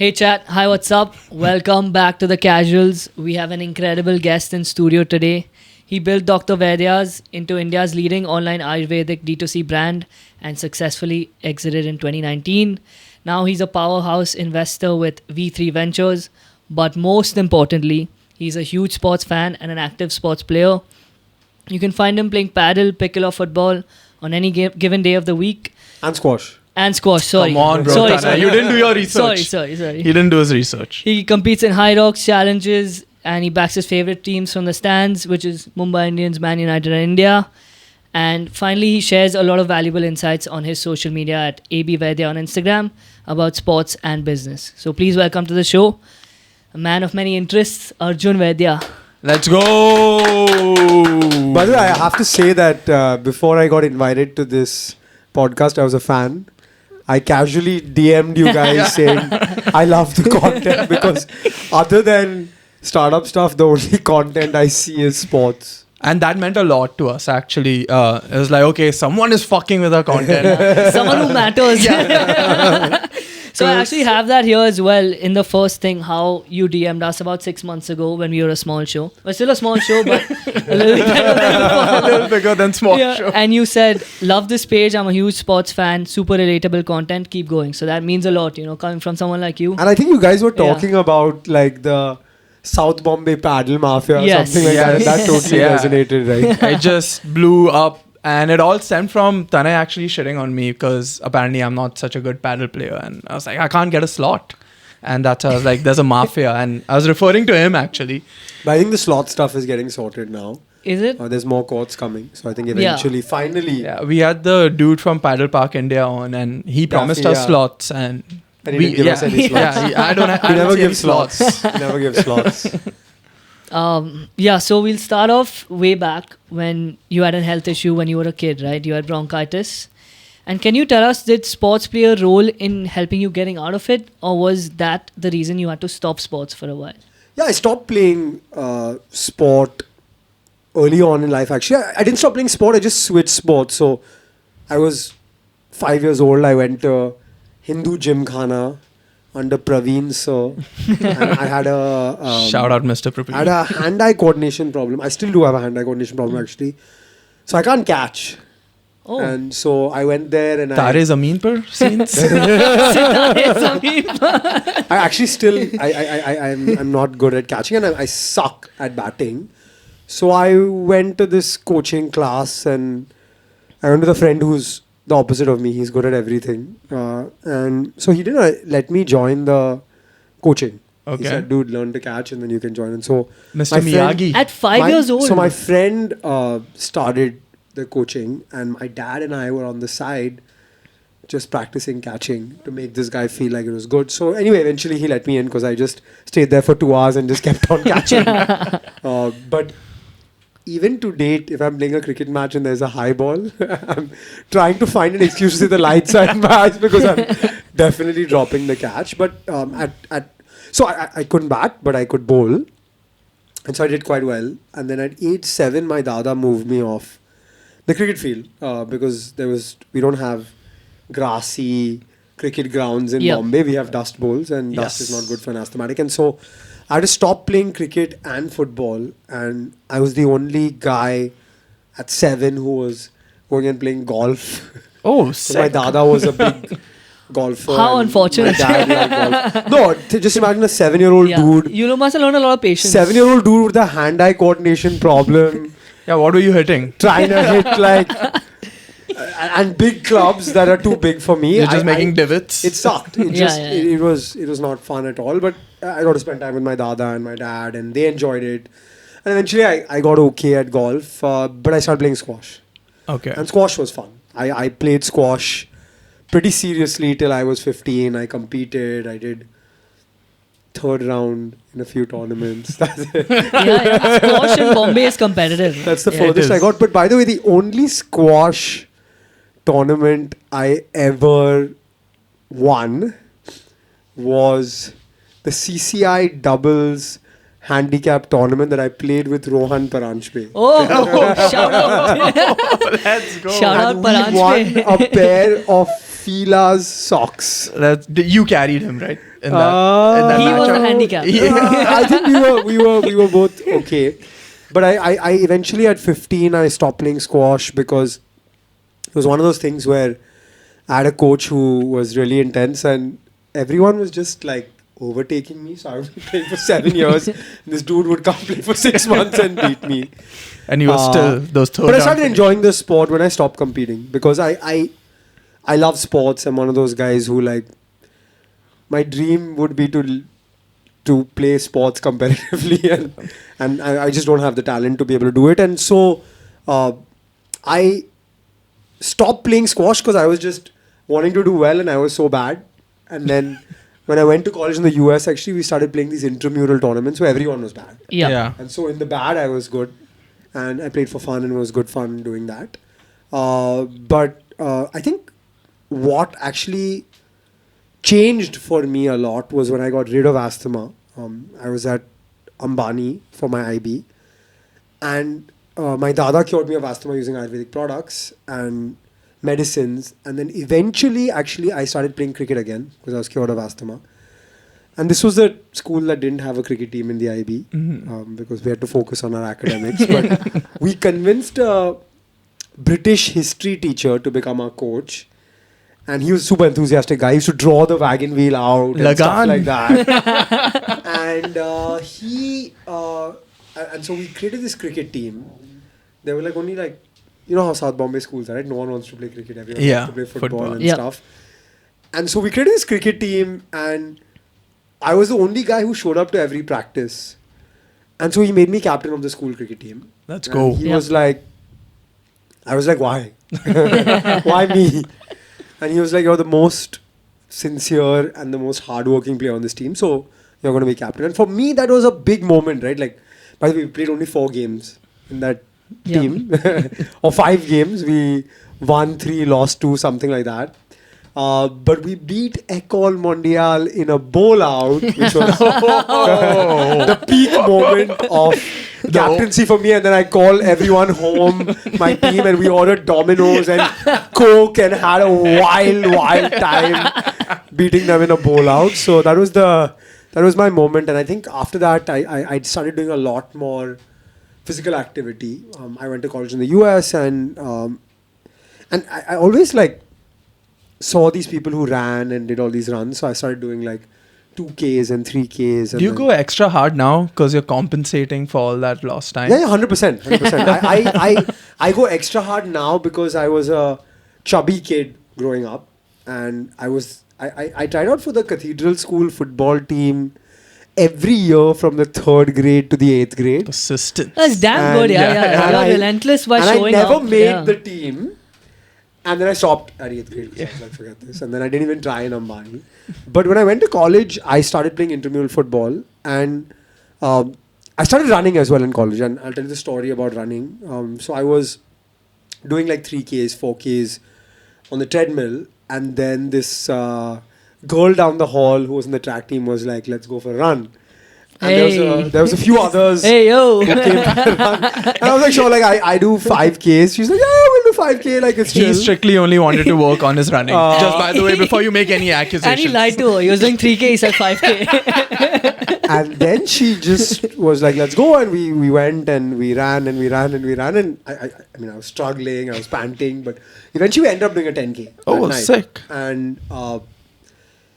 Hey chat, hi, what's up? Welcome back to the Casuals. We have an incredible guest in studio today. He built Dr. Vaidya's into India's leading online Ayurvedic D2C brand and successfully exited in 2019. Now he's a powerhouse investor with V3 Ventures, but most importantly, he's a huge sports fan and an active sports player. You can find him playing Padel, Pickle or football on any given day of the week. And squash. Sorry. Come on, bro. Sorry. You didn't do your research. Sorry. He didn't do his research. He competes in HYROX challenges and he backs his favorite teams from the stands, which is Mumbai Indians, Man United and India. And finally, he shares a lot of valuable insights on his social media at AB Vaidya on Instagram about sports and business. So please welcome to the show, a man of many interests, Arjun Vaidya. Let's go. By the way, I have to say that before I got invited to this podcast, I was a fan. I casually DM'd you guys saying I love the content because other than startup stuff, the only content I see is sports. And that meant a lot to us, actually. It was like, okay, someone is fucking with our content. Someone who matters. So I actually have that here as well in the first thing, how you DM'd us about 6 months ago when we were a small show. We're still a small show, but a little bit A little bigger than small show. And you said, love this page. I'm a huge sports fan. Super relatable content. Keep going. So that means a lot, coming from someone like you. And I think you guys were talking about like the South Bombay Padel Mafia or something like that. That totally resonated, right? It just blew up. And it all stemmed from Tanay actually shitting on me because apparently I'm not such a good paddle player. And I was like, I can't get a slot. And that's how I was like, there's a mafia. And I was referring to him actually. But I think the slot stuff is getting sorted now. Is it? There's more courts coming. So I think eventually, finally. Yeah, we had the dude from Paddle Park India on and he promised us slots. And he didn't give us any slots. I never see give any slots. He never gives slots. So we'll start off way back when you had a health issue when you were a kid, right? You had bronchitis. And can you tell us, did sports play a role in helping you getting out of it? Or was that the reason you had to stop sports for a while? Yeah, I stopped playing sport early on in life. Actually, I didn't stop playing sport. I just switched sports. So I was 5 years old. I went to Hindu Gymkhana under Praveen sir. And I had a... shout out Mr. Praveen. I had a hand-eye coordination problem. I still do have a hand-eye coordination problem actually. So I can't catch. Oh. And so I went there and Tare Zameen par scenes? I actually still... I'm not good at catching and I suck at batting. So I went to this coaching class and I went with a friend who's the opposite of me. He's good at everything. And so he didn't let me join the coaching. Okay. He said, dude, learn to catch and then you can join. And so Mr. Miyagi. At 5 years old? So my friend started the coaching and my dad and I were on the side just practicing catching to make this guy feel like it was good. So anyway, eventually he let me in because I just stayed there for 2 hours and just kept on catching. But even to date, if I'm playing a cricket match and there's a high ball, I'm trying to find an excuse to say the lights are in my eyes because I'm definitely dropping the catch. But so I couldn't bat, but I could bowl. And so I did quite well. And then at age 7, my dada moved me off the cricket field because we don't have grassy cricket grounds in Bombay. We have dust bowls and dust is not good for an asthmatic. And so I had to stop playing cricket and football, and I was the only guy at 7 who was going and playing golf. Oh, So my dada was a big golfer. How unfortunate. My dad liked golf. No, just imagine a 7-year-old dude. You must have learned a lot of patience. 7-year-old dude with a hand-eye coordination problem. Yeah, what were you hitting? Trying to hit like... and big clubs that are too big for me. You're just making divots. It sucked. It was not fun at all. But I got to spend time with my dada and my dad, and they enjoyed it. And eventually, I got okay at golf, but I started playing squash. Okay. And squash was fun. I played squash pretty seriously till I was 15. I competed. I did third round in a few tournaments. That's it. Squash in Bombay is competitive. That's the furthest I got. But by the way, the only squash tournament I ever won was the CCI doubles handicap tournament that I played with Rohan Paranjpe. Oh, shout out. Let's go. Shout out And we won Paranjpe. a pair of Fila's socks. You carried him, right? In He was matchup. a handicap. I think we were both okay. But I eventually at 15 I stopped playing squash because it was one of those things where I had a coach who was really intense and everyone was just like overtaking me. So I was playing for 7 years. And this dude would come play for 6 months and beat me. And you were still those third. But I started enjoying the sport when I stopped competing because I love sports. I'm one of those guys who like my dream would be to play sports competitively and I just don't have the talent to be able to do it. And so I stopped playing squash because I was just wanting to do well and I was so bad. And then when I went to college in the US, actually we started playing these intramural tournaments where everyone was bad. Yeah. And so in the bad I was good and I played for fun and it was good fun doing that. But I think what actually changed for me a lot was when I got rid of asthma. I was at Ambani for my IB and my dada cured me of asthma using Ayurvedic products and medicines, and then eventually actually I started playing cricket again because I was cured of asthma. And this was a school that didn't have a cricket team in the IB because we had to focus on our academics. But we convinced a British history teacher to become our coach. And he was a super enthusiastic guy. He used to draw the wagon wheel out and stuff like that. And so we created this cricket team. There were like only like, you know how South Bombay schools are, right? No one wants to play cricket. Everyone wants to play football and stuff. And so we created this cricket team and I was the only guy who showed up to every practice. And so he made me captain of the school cricket team. Let's go. He was like, I was like, why? Why me? And he was like, you're the most sincere and the most hardworking player on this team. So you're going to be captain. And for me, that was a big moment, right? Like, by the way, we played only 4 games in that team. Or 5 games. We won 3, lost 2, something like that. But we beat Ecole Mondiale in a bowl out, which was the peak moment of captaincy for me. And then I called everyone home, my team, and we ordered Domino's and Coke and had a wild time beating them in a bowl out. So that was my moment. And I think after that, I started doing a lot more physical activity. I went to college in the US and I always saw these people who ran and did all these runs. So I started doing like 2Ks and 3Ks. And Do you go extra hard now because you're compensating for all that lost time? Yeah, 100%. I go extra hard now because I was a chubby kid growing up. And I tried out for the Cathedral School football team every year from the 3rd grade to the 8th grade. Persistence. That's damn good. Yeah. You're relentless by showing up. And I never made the team. And then I stopped at 8th grade because I was like, forget this. And then I didn't even try in Ambani. But when I went to college, I started playing intramural football. And I started running as well in college. And I'll tell you the story about running. So I was doing like 3Ks, 4Ks on the treadmill. And then this girl down the hall who was in the track team was like, let's go for a run. And there was a few others Hey, yo. who came to run. And I was like, sure, like I do 5Ks. She's like, yeah, we'll do 5K. Like it's chill. He strictly only wanted to work on his running. Just by the way, before you make any accusations. And he lied to her. He was doing 3K, he said 5K. And then she just was like, let's go. And we went and we ran and we ran and we ran. And I mean, I was struggling, I was panting. But eventually we ended up doing a 10K. Oh, that night. sick.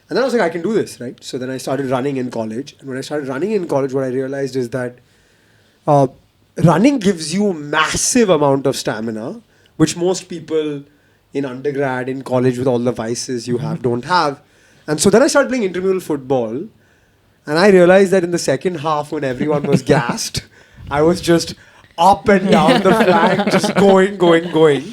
And then I was like, I can do this, right? So then I started running in college. And when I started running in college, what I realized is that running gives you massive amount of stamina, which most people in undergrad, in college with all the vices you have, don't have. And so then I started playing intramural football. And I realized that in the second half when everyone was gassed, I was just up and down the flank, just going.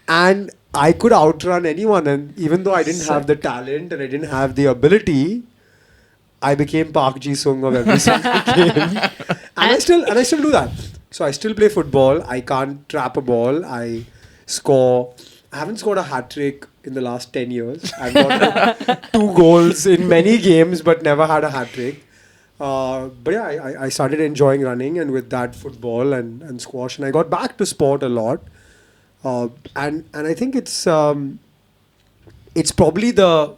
And I could outrun anyone, and even though I didn't have the talent and I didn't have the ability, I became Park Ji-sung of every single game. And I still do that. So I still play football. I can't trap a ball. I haven't scored a hat trick in the last 10 years. I've got 2 goals in many games, but never had a hat trick. But yeah, I started enjoying running, and with that, football and squash, and I got back to sport a lot. And I think it's it's probably the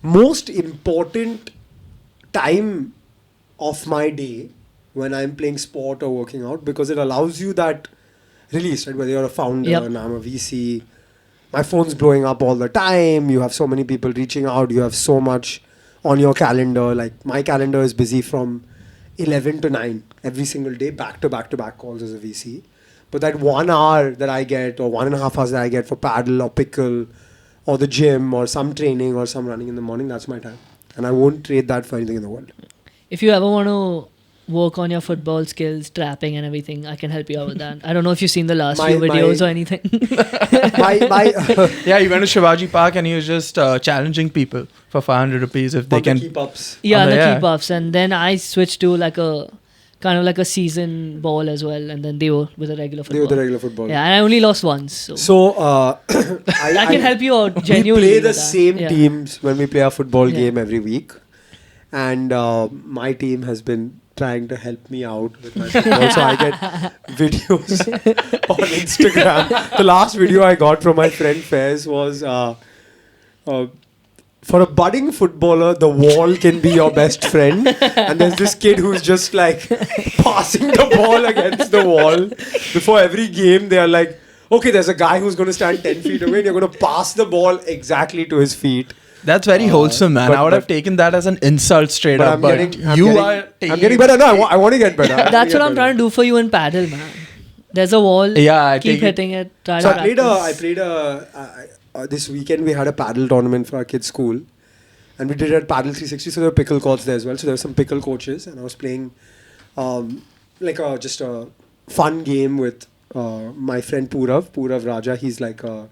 most important time of my day when I'm playing sport or working out, because it allows you that release, right? Whether you're a founder and I'm a VC, my phone's blowing up all the time. You have so many people reaching out. You have so much on your calendar. Like my calendar is busy from 11 to 9 every single day, back to back calls as a VC. But that 1 hour that I get, or 1.5 hours that I get for paddle or pickle or the gym or some training or some running in the morning, that's my time. And I won't trade that for anything in the world. If you ever want to work on your football skills, trapping and everything, I can help you out with that. I don't know if you've seen the last few videos or anything. Yeah, he went to Shivaji Park and he was just challenging people for 500 rupees if they can keep ups. Yeah, the keep ups. And then I switched to like a kind of like a season ball as well. And then they were with a regular football. Yeah, and I only lost once. So I can help you out genuinely. We play the same teams when we play our football game every week. And my team has been trying to help me out with my football. So I get videos on Instagram. The last video I got from my friend Faiz was for a budding footballer, the wall can be your best friend. And there's this kid who's just like passing the ball against the wall. Before every game, they are like, okay, there's a guy who's going to stand 10 feet away and you're going to pass the ball exactly to his feet. That's very wholesome, man. I would have taken that as an insult straight up. I'm getting better. No, I want to get better. That's what I'm trying to do for you in Padel, man. There's a wall. Yeah, keep hitting it. Try so to I played this weekend we had a paddle tournament for our kids' school. And we did it at Paddle 360. So there were pickle courts there as well. So there were some pickle coaches. And I was playing just a fun game with my friend Purav Raja. He's like a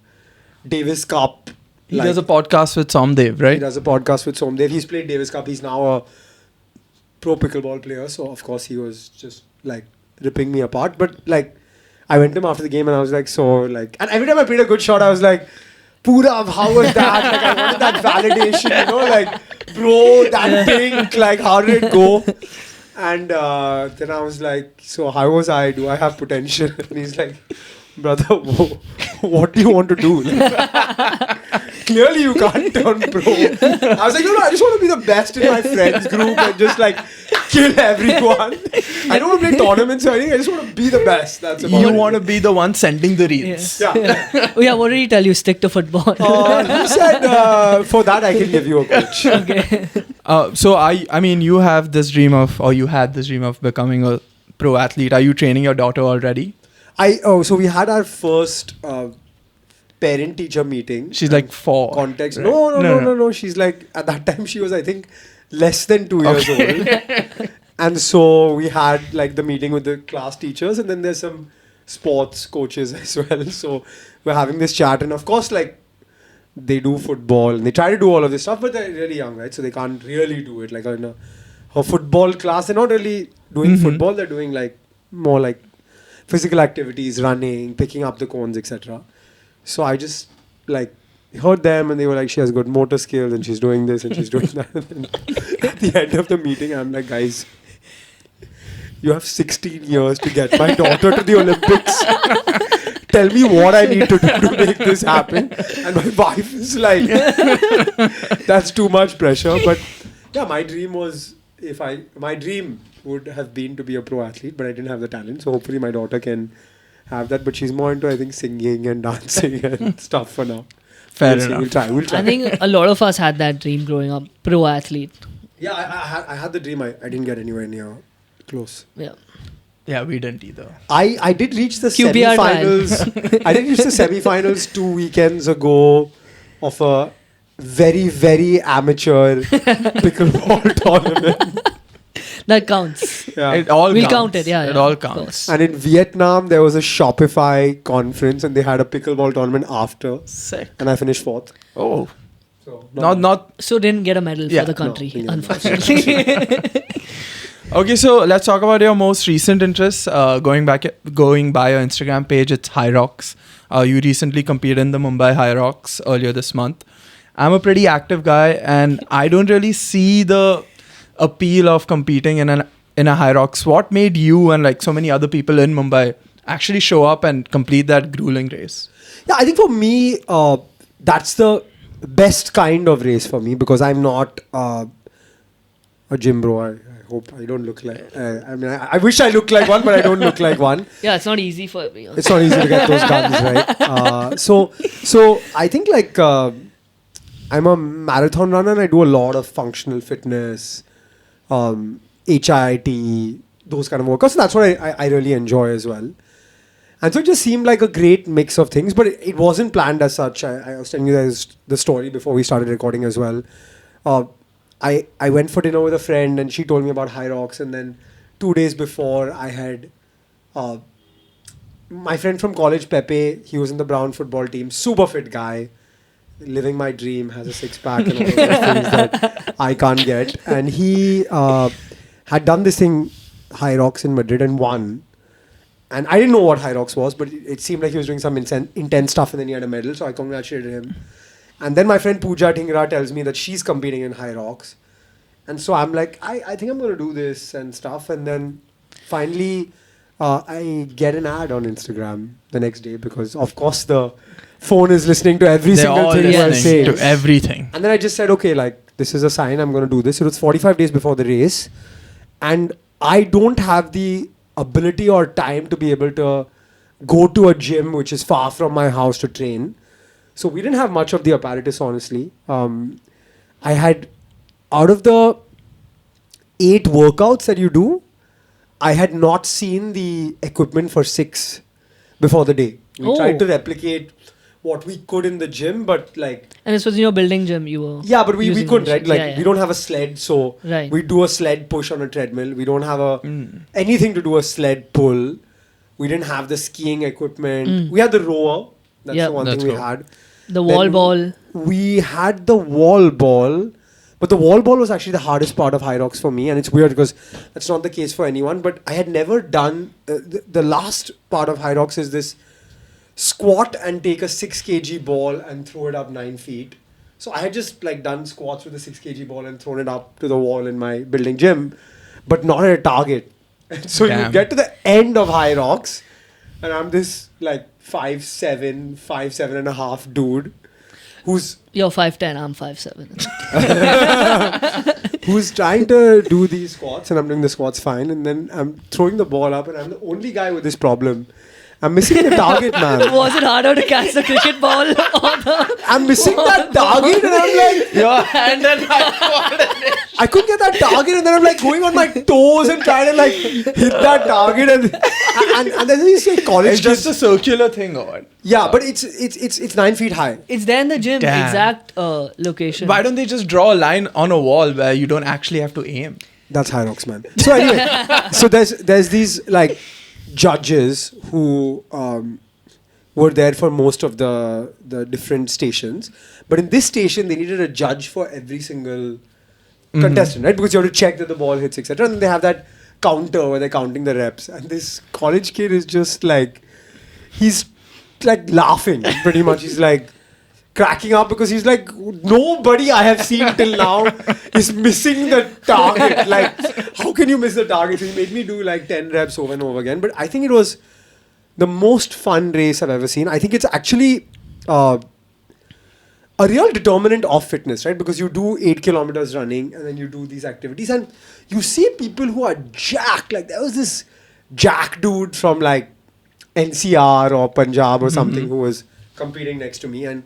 Davis Cup. He does a podcast with Somdev, right? He does a podcast with Somdev. He's played Davis Cup. He's now a pro pickleball player. So, of course, he was just like ripping me apart. But like, I went to him after the game and I was like, and every time I played a good shot, I was like, Purav, how was that? Like, I wanted that validation, like, bro, that thing, like, how did it go? And then I was like, so how was I? Do I have potential? And he's like, brother, what do you want to do? Clearly you can't turn pro. I was like, no, I just want to be the best in my friends group and just like kill everyone. I don't want to play tournaments or anything. I just want to be the best. That's about it. You want to be the one sending the reels. Yeah. What did he tell you? Stick to football. He said, for that I can give you a coach. Okay. So I mean, you have this dream of, or you had this dream of becoming a pro athlete. Are you training your daughter already? So we had our first parent-teacher meeting. She's like 4. Context. Right? No. She's like, at that time she was, I think, less than 2 years old. And so we had like the meeting with the class teachers, and then there's some sports coaches as well. So we're having this chat, and of course, like, they do football and they try to do all of this stuff, but they're really young, right? So they can't really do it. Like in a football class, they're not really doing football. They're doing like more like physical activities, running, picking up the cones, etc. So I just like heard them and they were like, she has good motor skills and she's doing this and she's doing that. And at the end of the meeting, I'm like, guys, you have 16 years to get my daughter to the Olympics. Tell me what I need to do to make this happen. And my wife is like, that's too much pressure. But yeah, my dream was, my dream would have been to be a pro athlete, but I didn't have the talent. So hopefully my daughter can have that. But she's more into, I think, singing and dancing and stuff for now. Fair enough. We'll try. I think a lot of us had that dream growing up, pro athlete. Yeah, I had the dream. I didn't get anywhere near close. Yeah, we didn't either. I did reach the QPR semi-finals. I did reach the semi-finals 2 weekends ago of a very, very amateur pickleball tournament. That counts. Yeah. It all We'll counts. count it, yeah. It all counts. And in Vietnam, there was a Shopify conference and they had a pickleball tournament after. Sick. And I finished 4th. Oh. So Not So didn't get a medal for the country, unfortunately. Okay, so let's talk about your most recent interests. Going by your Instagram page, it's HYROX. You recently competed in the Mumbai HYROX earlier this month. I'm a pretty active guy, and I don't really see the appeal of competing in a HYROX. What made you and like so many other people in Mumbai actually show up and complete that grueling race? yeah, I think for me, that's the best kind of race for me because I'm not a gym bro. I hope I don't look like. I mean, I wish I looked like one, but I don't look like one. Yeah, it's not easy for me. It's not easy to get those guns right. So I think like I'm a marathon runner and I do a lot of functional fitness, HIIT, those kind of workouts. So that's what I really enjoy as well. And so it just seemed like a great mix of things, but it wasn't planned as such. I was telling you guys the story before we started recording as well. I went for dinner with a friend and she told me about HYROX, and then 2 days before I had my friend from college, Pepe, he was in the Brown football team, super fit guy, living my dream, has a six-pack and all of those things that I can't get. And he had done this thing, HYROX in Madrid, and won. And I didn't know what HYROX was, but it seemed like he was doing some intense stuff, and then he had a medal, so I congratulated him. And then my friend Pooja Dhingra tells me that she's competing in HYROX. And so I'm like, I think I'm going to do this and stuff. And then finally, I get an ad on Instagram the next day because, of course, the phone is listening to every single thing I say. To everything. And then I just said, okay, like, this is a sign, I'm going to do this. It was 45 days before the race. And I don't have the ability or time to be able to go to a gym which is far from my house to train. So we didn't have much of the apparatus, honestly. I had, out of the 8 workouts that you do, I had not seen the equipment for 6 before the day. We tried to replicate what we could in the gym, but like... And this was in your building gym you were... Yeah, but we couldn't, right? Like, we don't have a sled, so right. we do a sled push on a treadmill. We don't have anything to do a sled pull. We didn't have the skiing equipment. We had the rower. That's the one thing we had. The wall ball. We had the wall ball, but the wall ball was actually the hardest part of HYROX for me, and it's weird because that's not the case for anyone, but I had never done... the last part of HYROX is this squat and take a 6 kg ball and throw it up 9 feet. So I had just like done squats with a 6 kg ball and thrown it up to the wall in my building gym, but not at a target. And so you get to the end of HYROX, and I'm this like 5'7" and a half dude who's... You're 5'10", I'm 5'7". who's trying to do these squats, and I'm doing the squats fine, and then I'm throwing the ball up, and I'm the only guy with this problem. I'm missing the target, man. Was it harder to catch the cricket ball? I'm missing that target, and I'm like... Your hand and my coordination. I couldn't get that target, and then I'm like going on my toes and trying to like hit that target, and then these like college It's just a circular thing, or what? Yeah, but it's 9 feet high. It's there in the gym, Damn. exact location. Why don't they just draw a line on a wall where you don't actually have to aim? That's HYROX, man. So anyway, so there's these like judges who were there for most of the different stations, but in this station they needed a judge for every single contestant, right? Because you have to check that the ball hits, etc. And they have that counter where they're counting the reps, and this college kid is just like, he's like laughing pretty much. He's like cracking up because he's like, nobody I have seen till now is missing the target. Like, how can you miss the target? So he made me do like 10 reps over and over again. But I think it was the most fun race I've ever seen. I think it's actually a real determinant of fitness, right? Because you do 8 kilometers running and then you do these activities and you see people who are jacked. Like there was this jack dude from like NCR or Punjab or something who was competing next to me, and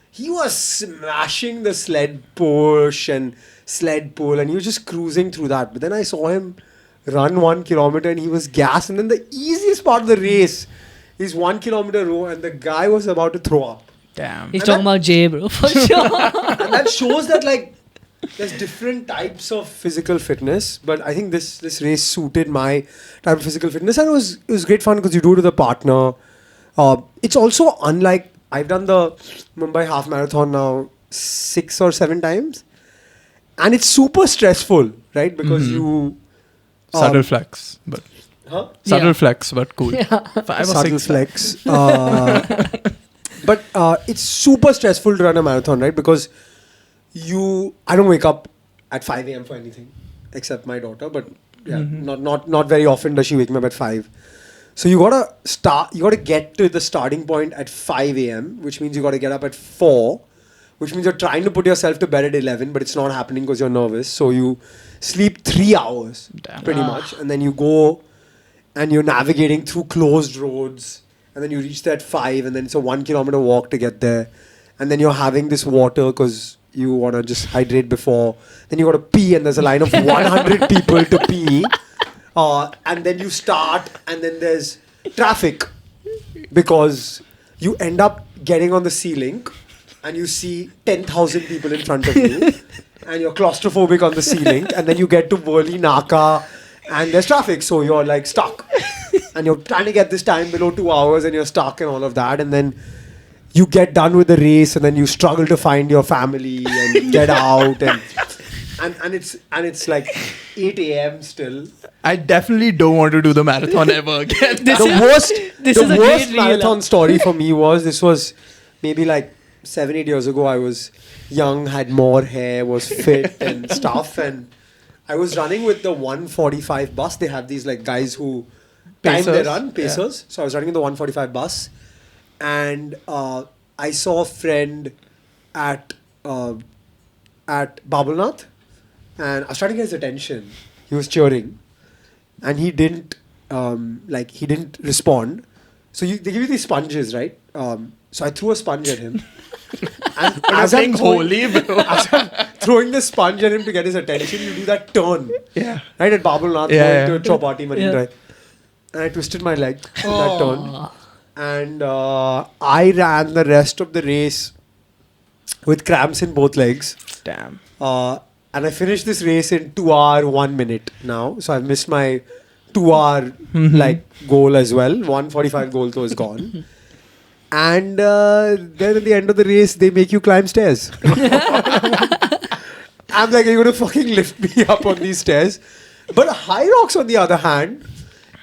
he was smashing the sled push and sled pull, and he was just cruising through that. But then I saw him run 1 kilometer and he was gassed, and then the easiest part of the race is 1 kilometer row, and the guy was about to throw up. Damn. He's talking about Jay, bro, for sure. And that shows that like there's different types of physical fitness, but I think this race suited my type of physical fitness, and it was great fun because you do it with a partner. It's also unlike, I've done the Mumbai half marathon now 6 or 7 times, and it's super stressful, right? Because you subtle flex, but subtle flex, but cool. 5 or subtle 6 flex. But it's super stressful to run a marathon, right? Because I don't wake up at 5 a.m. for anything except my daughter, but yeah, not very often does she wake me up at 5. So you gotta get to the starting point at 5 a.m., which means you gotta get up at 4 which means you're trying to put yourself to bed at 11, but it's not happening because you're nervous. So you sleep 3 hours, pretty much, and then you go and you're navigating through closed roads, and then you reach there at 5, and then it's a 1 kilometer walk to get there, and then you're having this water because you want to just hydrate before. Then you got to pee, and there's a line of 100 people to pee, and then you start, and then there's traffic because you end up getting on the ceiling and you see 10,000 people in front of you and you're claustrophobic on the ceiling, and then you get to Worli Naka and there's traffic, so you're like stuck and you're trying to get this time below 2 hours and you're stuck and all of that, and then you get done with the race and then you struggle to find your family and get out and it's like 8 a.m. still. I definitely don't want to do the marathon ever again. The worst marathon story for me was maybe like 7-8 years ago. I was young, had more hair, was fit and stuff, and I was running with the 145 bus. They have these like guys who time their run, pacers. So I was running in the 145 bus, and I saw a friend at Babulnath, and I was trying to get his attention. He was cheering, and he didn't respond. So they give you these sponges, right? So I threw a sponge at him. And as I'm throwing the sponge at him to get his attention, you do that turn. Yeah. Right at Babulnath, going to Chowpatty, Marine Drive. And I twisted my leg in that turn. And I ran the rest of the race with cramps in both legs. Damn. And I finished this race in 2 hours, 1 minute now. So I've missed my 2 hour goal as well. 145 goal though is gone. And then at the end of the race, they make you climb stairs. I'm like, are you going to fucking lift me up on these stairs? But HYROX, on the other hand,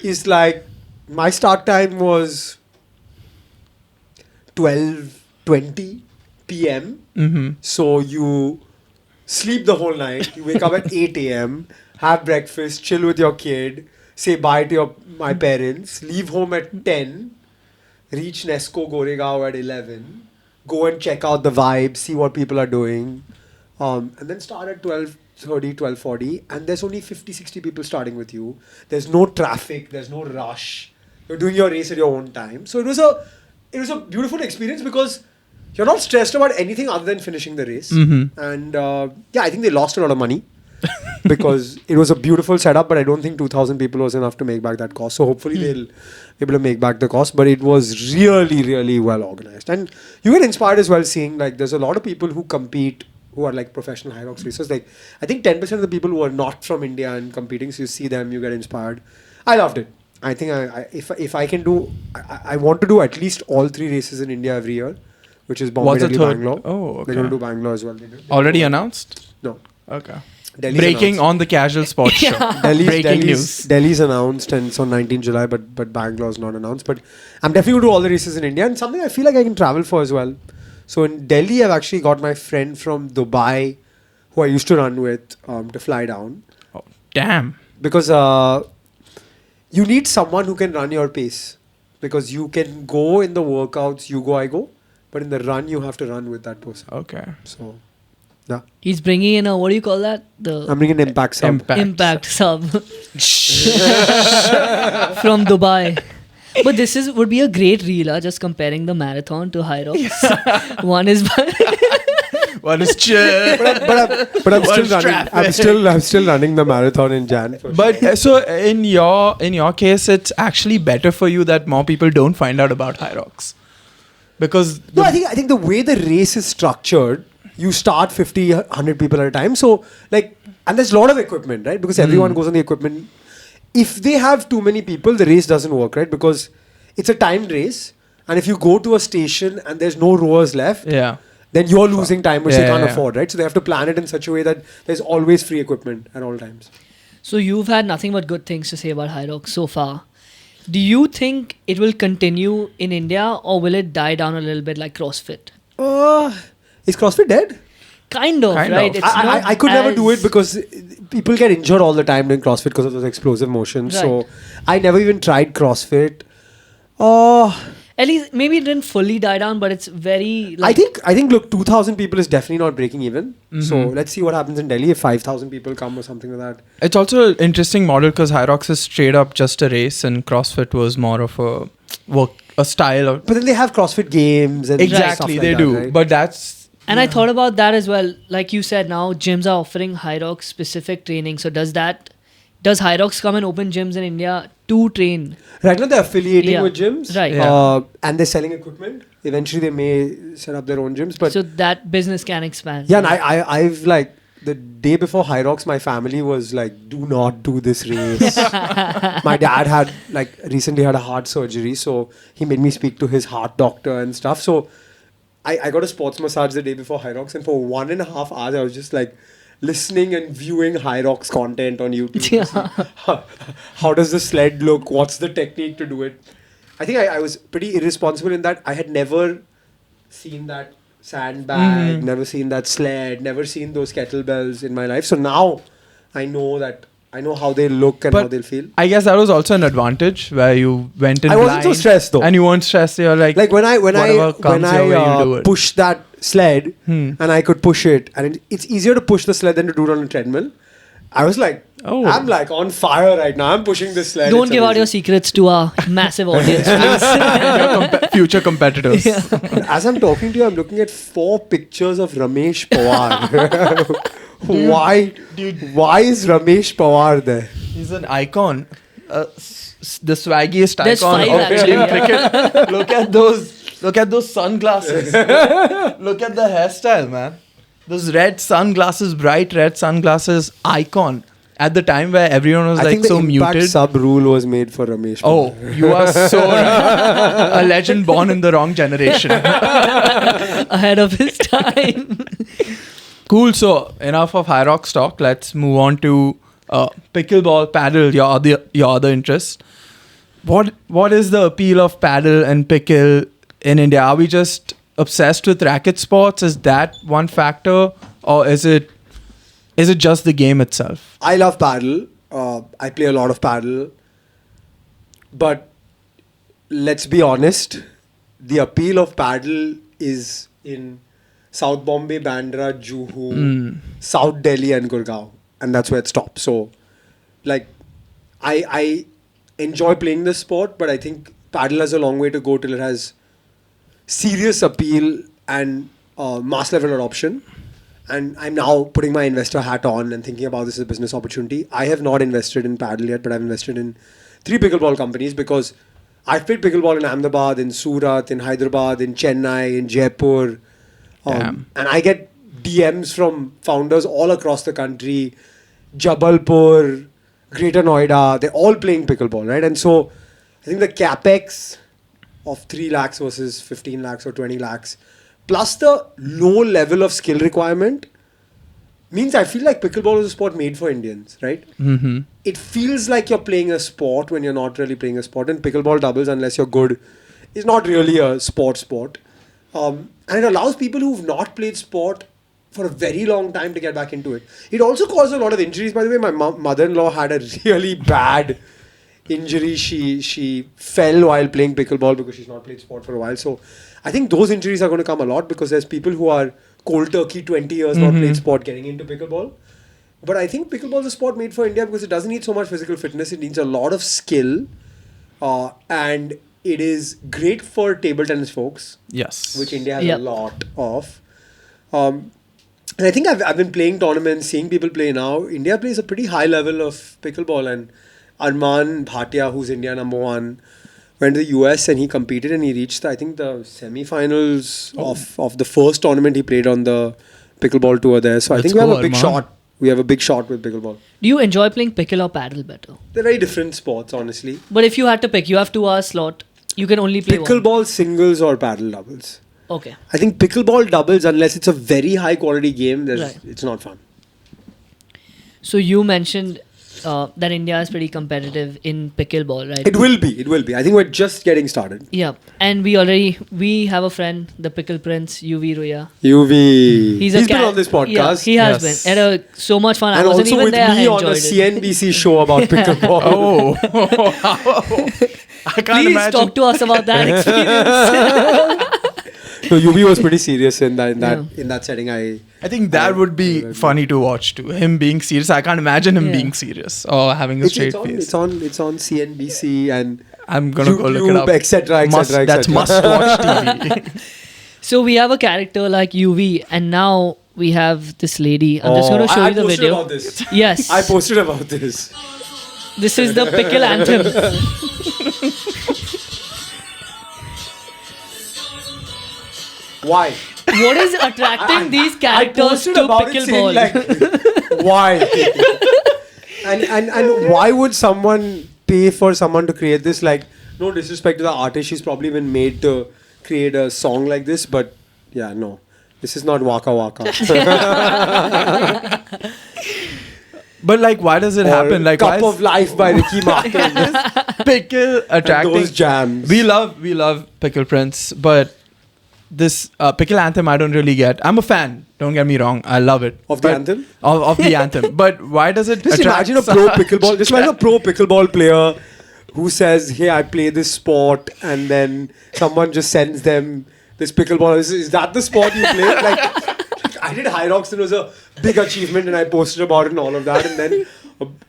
is like, my start time was 12:20 p.m. So you sleep the whole night. You wake up at 8 a.m., have breakfast, chill with your kid, say bye to my parents, leave home at 10, reach Nesco Goregaon at 11, go and check out the vibe, see what people are doing, and then start at 12:30, 12:40, and there's only 50-60 people starting with you. There's no traffic, there's no rush. You're doing your race at your own time. So it was a beautiful experience because you're not stressed about anything other than finishing the race. And I think they lost a lot of money because it was a beautiful setup, but I don't think 2,000 people was enough to make back that cost. So hopefully they'll be able to make back the cost. But it was really, really well organized. And you get inspired as well seeing like there's a lot of people who compete who are like professional HYROX racers. Like I think 10% of the people who are not from India and competing, so you see them, you get inspired. I loved it. I think if I can do, I want to do at least all 3 races in India every year, which is Bombay, Delhi, Bangalore. Oh, okay. They're going to do Bangalore as well. Already announced? No. Okay. Delhi's Breaking announced. on the Casual Sports Show. Breaking news. Delhi's announced, and it's on 19 July, but Bangalore's not announced. But I'm definitely going to do all the races in India, and something I feel like I can travel for as well. So in Delhi, I've actually got my friend from Dubai, who I used to run with, to fly down. Oh, damn. Because you need someone who can run your pace. Because you can go in the workouts, you go, I go. But in the run, you have to run with that person. Okay. So, yeah. He's bringing in a, what do you call that? I'm bringing an Impact sub. Impact sub. From Dubai. But this would be a great reel, just comparing the marathon to HYROX. One is One is chill. but I'm still running. I'm still running the marathon in Jan. But so in your case, it's actually better for you that more people don't find out about HYROX. Because I think the way the race is structured, you start 50, 100 people at a time. So like, and there's a lot of equipment, right? Because everyone goes on the equipment. If they have too many people, the race doesn't work, right? Because it's a timed race, and if you go to a station and there's no rowers left, then you're losing time, which they can't afford, right? So they have to plan it in such a way that there's always free equipment at all times. So you've had nothing but good things to say about HYROX so far. Do you think it will continue in India, or will it die down a little bit like CrossFit? Is CrossFit dead? Kind of, right? It's I could never do it because people get injured all the time doing CrossFit because of those explosive motions. Right. So I never even tried CrossFit. At least maybe it didn't fully die down, but it's very. I think. Look, 2,000 people is definitely not breaking even. So let's see what happens in Delhi if 5,000 people come or something like that. It's also an interesting model because HYROX is straight up just a race, and CrossFit was more of a style. But then they have CrossFit games and Exactly, stuff like they that, do. right? But that's. And I thought about that as well. Like you said, now gyms are offering HYROX specific training. So does HYROX come and open gyms in India to train? Right now they're affiliating Yeah. with gyms. Right. Yeah. And they're selling equipment. Eventually they may set up their own gyms. But So that business can expand. yeah, and I've like, the day before HYROX, my family was like, do not do this race. My dad had recently had a heart surgery. So he made me speak to his heart doctor and stuff. So I got a sports massage the day before HYROX. And for 1.5 hours, I was just like, listening and viewing HYROX content on YouTube. To see how does the sled look? What's the technique to do it? I think I was pretty irresponsible in that I had never seen that sandbag, never seen that sled, never seen those kettlebells in my life. So now I know how they look and But how they'll feel. I guess that was also an advantage where you went in I wasn't so blind stressed though. and you weren't stressed. You're like Like when I whatever comes your way, you do it. pushed that sled and I could push it, and it's easier to push the sled than to do it on a treadmill. I was like, Oh. I'm like on fire right now. I'm pushing this sled. Don't It's give out your amazing. secrets to our massive audience, please. Your future competitors. As I'm talking to you, I'm looking at 4 pictures of Ramesh Pawar. Why is Ramesh Pawar there? He's an icon. The swaggiest There's icon 5 of actually. Indian cricket. Look at those sunglasses. Look at the hairstyle, man. Those red sunglasses, bright red sunglasses, icon. At the time where everyone was I think like so the impact muted. sub rule was made for Ramesh Oh, Pawar. you are so right. A legend born in the wrong generation. Ahead of his time. Cool. So enough of HYROX talk. Let's move on to pickleball, paddle, your other interest. What is the appeal of paddle and pickle in India? Are we just obsessed with racket sports? Is that one factor, or is it just the game itself? I love paddle. I play a lot of paddle. But let's be honest, the appeal of paddle is in South Bombay, Bandra, Juhu, South Delhi and Gurgaon. And that's where it stops. So, like, I enjoy playing this sport, but I think paddle has a long way to go till it has serious appeal and mass level adoption. And I'm now putting my investor hat on and thinking about this as a business opportunity. I have not invested in paddle yet, but I've invested in 3 pickleball companies because I've played pickleball in Ahmedabad, in Surat, in Hyderabad, in Chennai, in Jaipur. And I get DMs from founders all across the country, Jabalpur, Greater Noida, they're all playing pickleball, right? And so I think the capex of 3 lakhs versus 15 lakhs or 20 lakhs, plus the low level of skill requirement, means I feel like pickleball is a sport made for Indians, right? Mm-hmm. It feels like you're playing a sport when you're not really playing a sport. And pickleball doubles, unless you're good, is not really a sport. And it allows people who've not played sport for a very long time to get back into it. It also causes a lot of injuries. By the way, my mother-in-law had a really bad injury. She fell while playing pickleball because she's not played sport for a while. So I think those injuries are going to come a lot because there's people who are cold turkey, 20 years not played sport, getting into pickleball. But I think pickleball is a sport made for India because it doesn't need so much physical fitness. It needs a lot of skill. And it is great for table tennis folks, Yes. which India has a lot of. And I think I've been playing tournaments, seeing people play now. India plays a pretty high level of pickleball, and Arman Bhatia, who's India #1, went to the US and he competed and he reached, I think, the semi-finals of the first tournament he played on the pickleball tour there. So I think we have a big shot. We have a big shot with pickleball. Do you enjoy playing pickle or paddle better? They're very different sports, honestly. But if you had to pick, you have 2 hours slot. You can only play one. Pickleball singles or paddle doubles. Okay. I think pickleball doubles, unless it's a very high quality game, Right. it's not fun. So you mentioned that India is pretty competitive in pickleball, right? It will be. It will be. I think we're just getting started. Yeah, and we have a friend, the Pickle Prince, UV Roya. UV. He's He's been on this podcast. Yeah, he has Yes. been. Had so much fun. And I wasn't also even with there. me I on a enjoyed it. CNBC show about pickleball. I can't Please imagine. talk to us about that experience. So UV was pretty serious in that setting. I think that would be funny to watch too. Him being serious. I can't imagine him Yeah. being serious or having a straight face. It's on CNBC and I'm gonna go look it up. etc. etc. That's must watch TV. So we have a character like UV, and now we have this lady. I'm just going to show you the posted video. About this. Yes, I posted about this. this is the pickle anthem. Why? What is attracting these characters posted to about it saying, pickleball? like, why? and why would someone pay for someone to create this? Like, no disrespect to the artist, she's probably been made to create a song like this, but yeah, no. This is not Waka Waka. But like, why does it happen? Like, Cup why of Life by Ricky Martin. Pickle And attracting? those jams. We love Pickle Prince, but this Pickle anthem I don't really get. I'm a fan. Don't get me wrong. I love it. Of the But- anthem? Of the anthem. But why does it Just attract imagine a pro pickleball. Just imagine a pro pickleball player who says, "Hey, I play this sport," and then someone just sends them this pickleball. Is that the sport you play? Like, I did HYROX and it was a big achievement, and I posted about it and all of that. And then,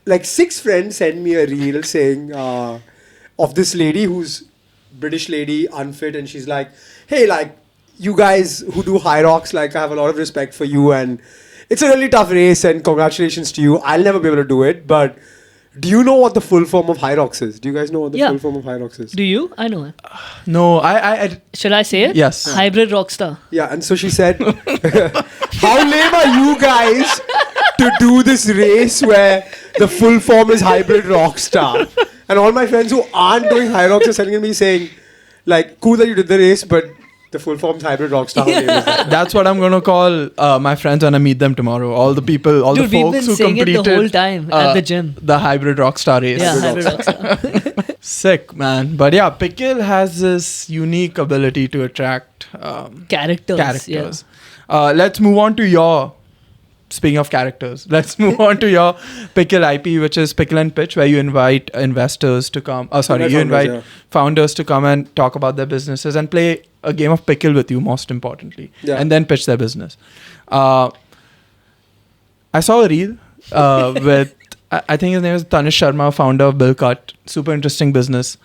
like 6 friends sent me a reel saying of this lady who's British lady, unfit, and she's like, "Hey, like you guys who do HYROX, like I have a lot of respect for you, and it's a really tough race, and congratulations to you. I'll never be able to do it, but." Do you know what the full form of HYROX is? Do you guys know what the Yeah. full form of HYROX is? Do you? I know it. No, I Should I say it? Yes. Hybrid rockstar. Yeah, and so she said, how lame are you guys to do this race where the full form is hybrid rockstar? And all my friends who aren't doing HYROX are sending me saying, like, cool that you did the race, but the full form's hybrid rockstar. How lame is that? That's what I'm gonna call my friends when I meet them tomorrow. All the people, all Dude, the we've folks been who saying it completed the whole time at the gym. the hybrid rockstar race. Yeah, hybrid rockstar. Sick, man. But yeah, Pickle has this unique ability to attract Characters. Yeah. characters. Let's move on to your. Speaking of characters, let's move on to your Pickle IP, which is Pickle and Pitch, where you invite investors to come. Oh, sorry, Invite you founders, invite yeah. founders to come and talk about their businesses and play a game of Pickle with you, most importantly, Yeah. and then pitch their business. I saw a reel with, I think his name is Tanish Sharma, founder of Bill Cut. Super interesting business.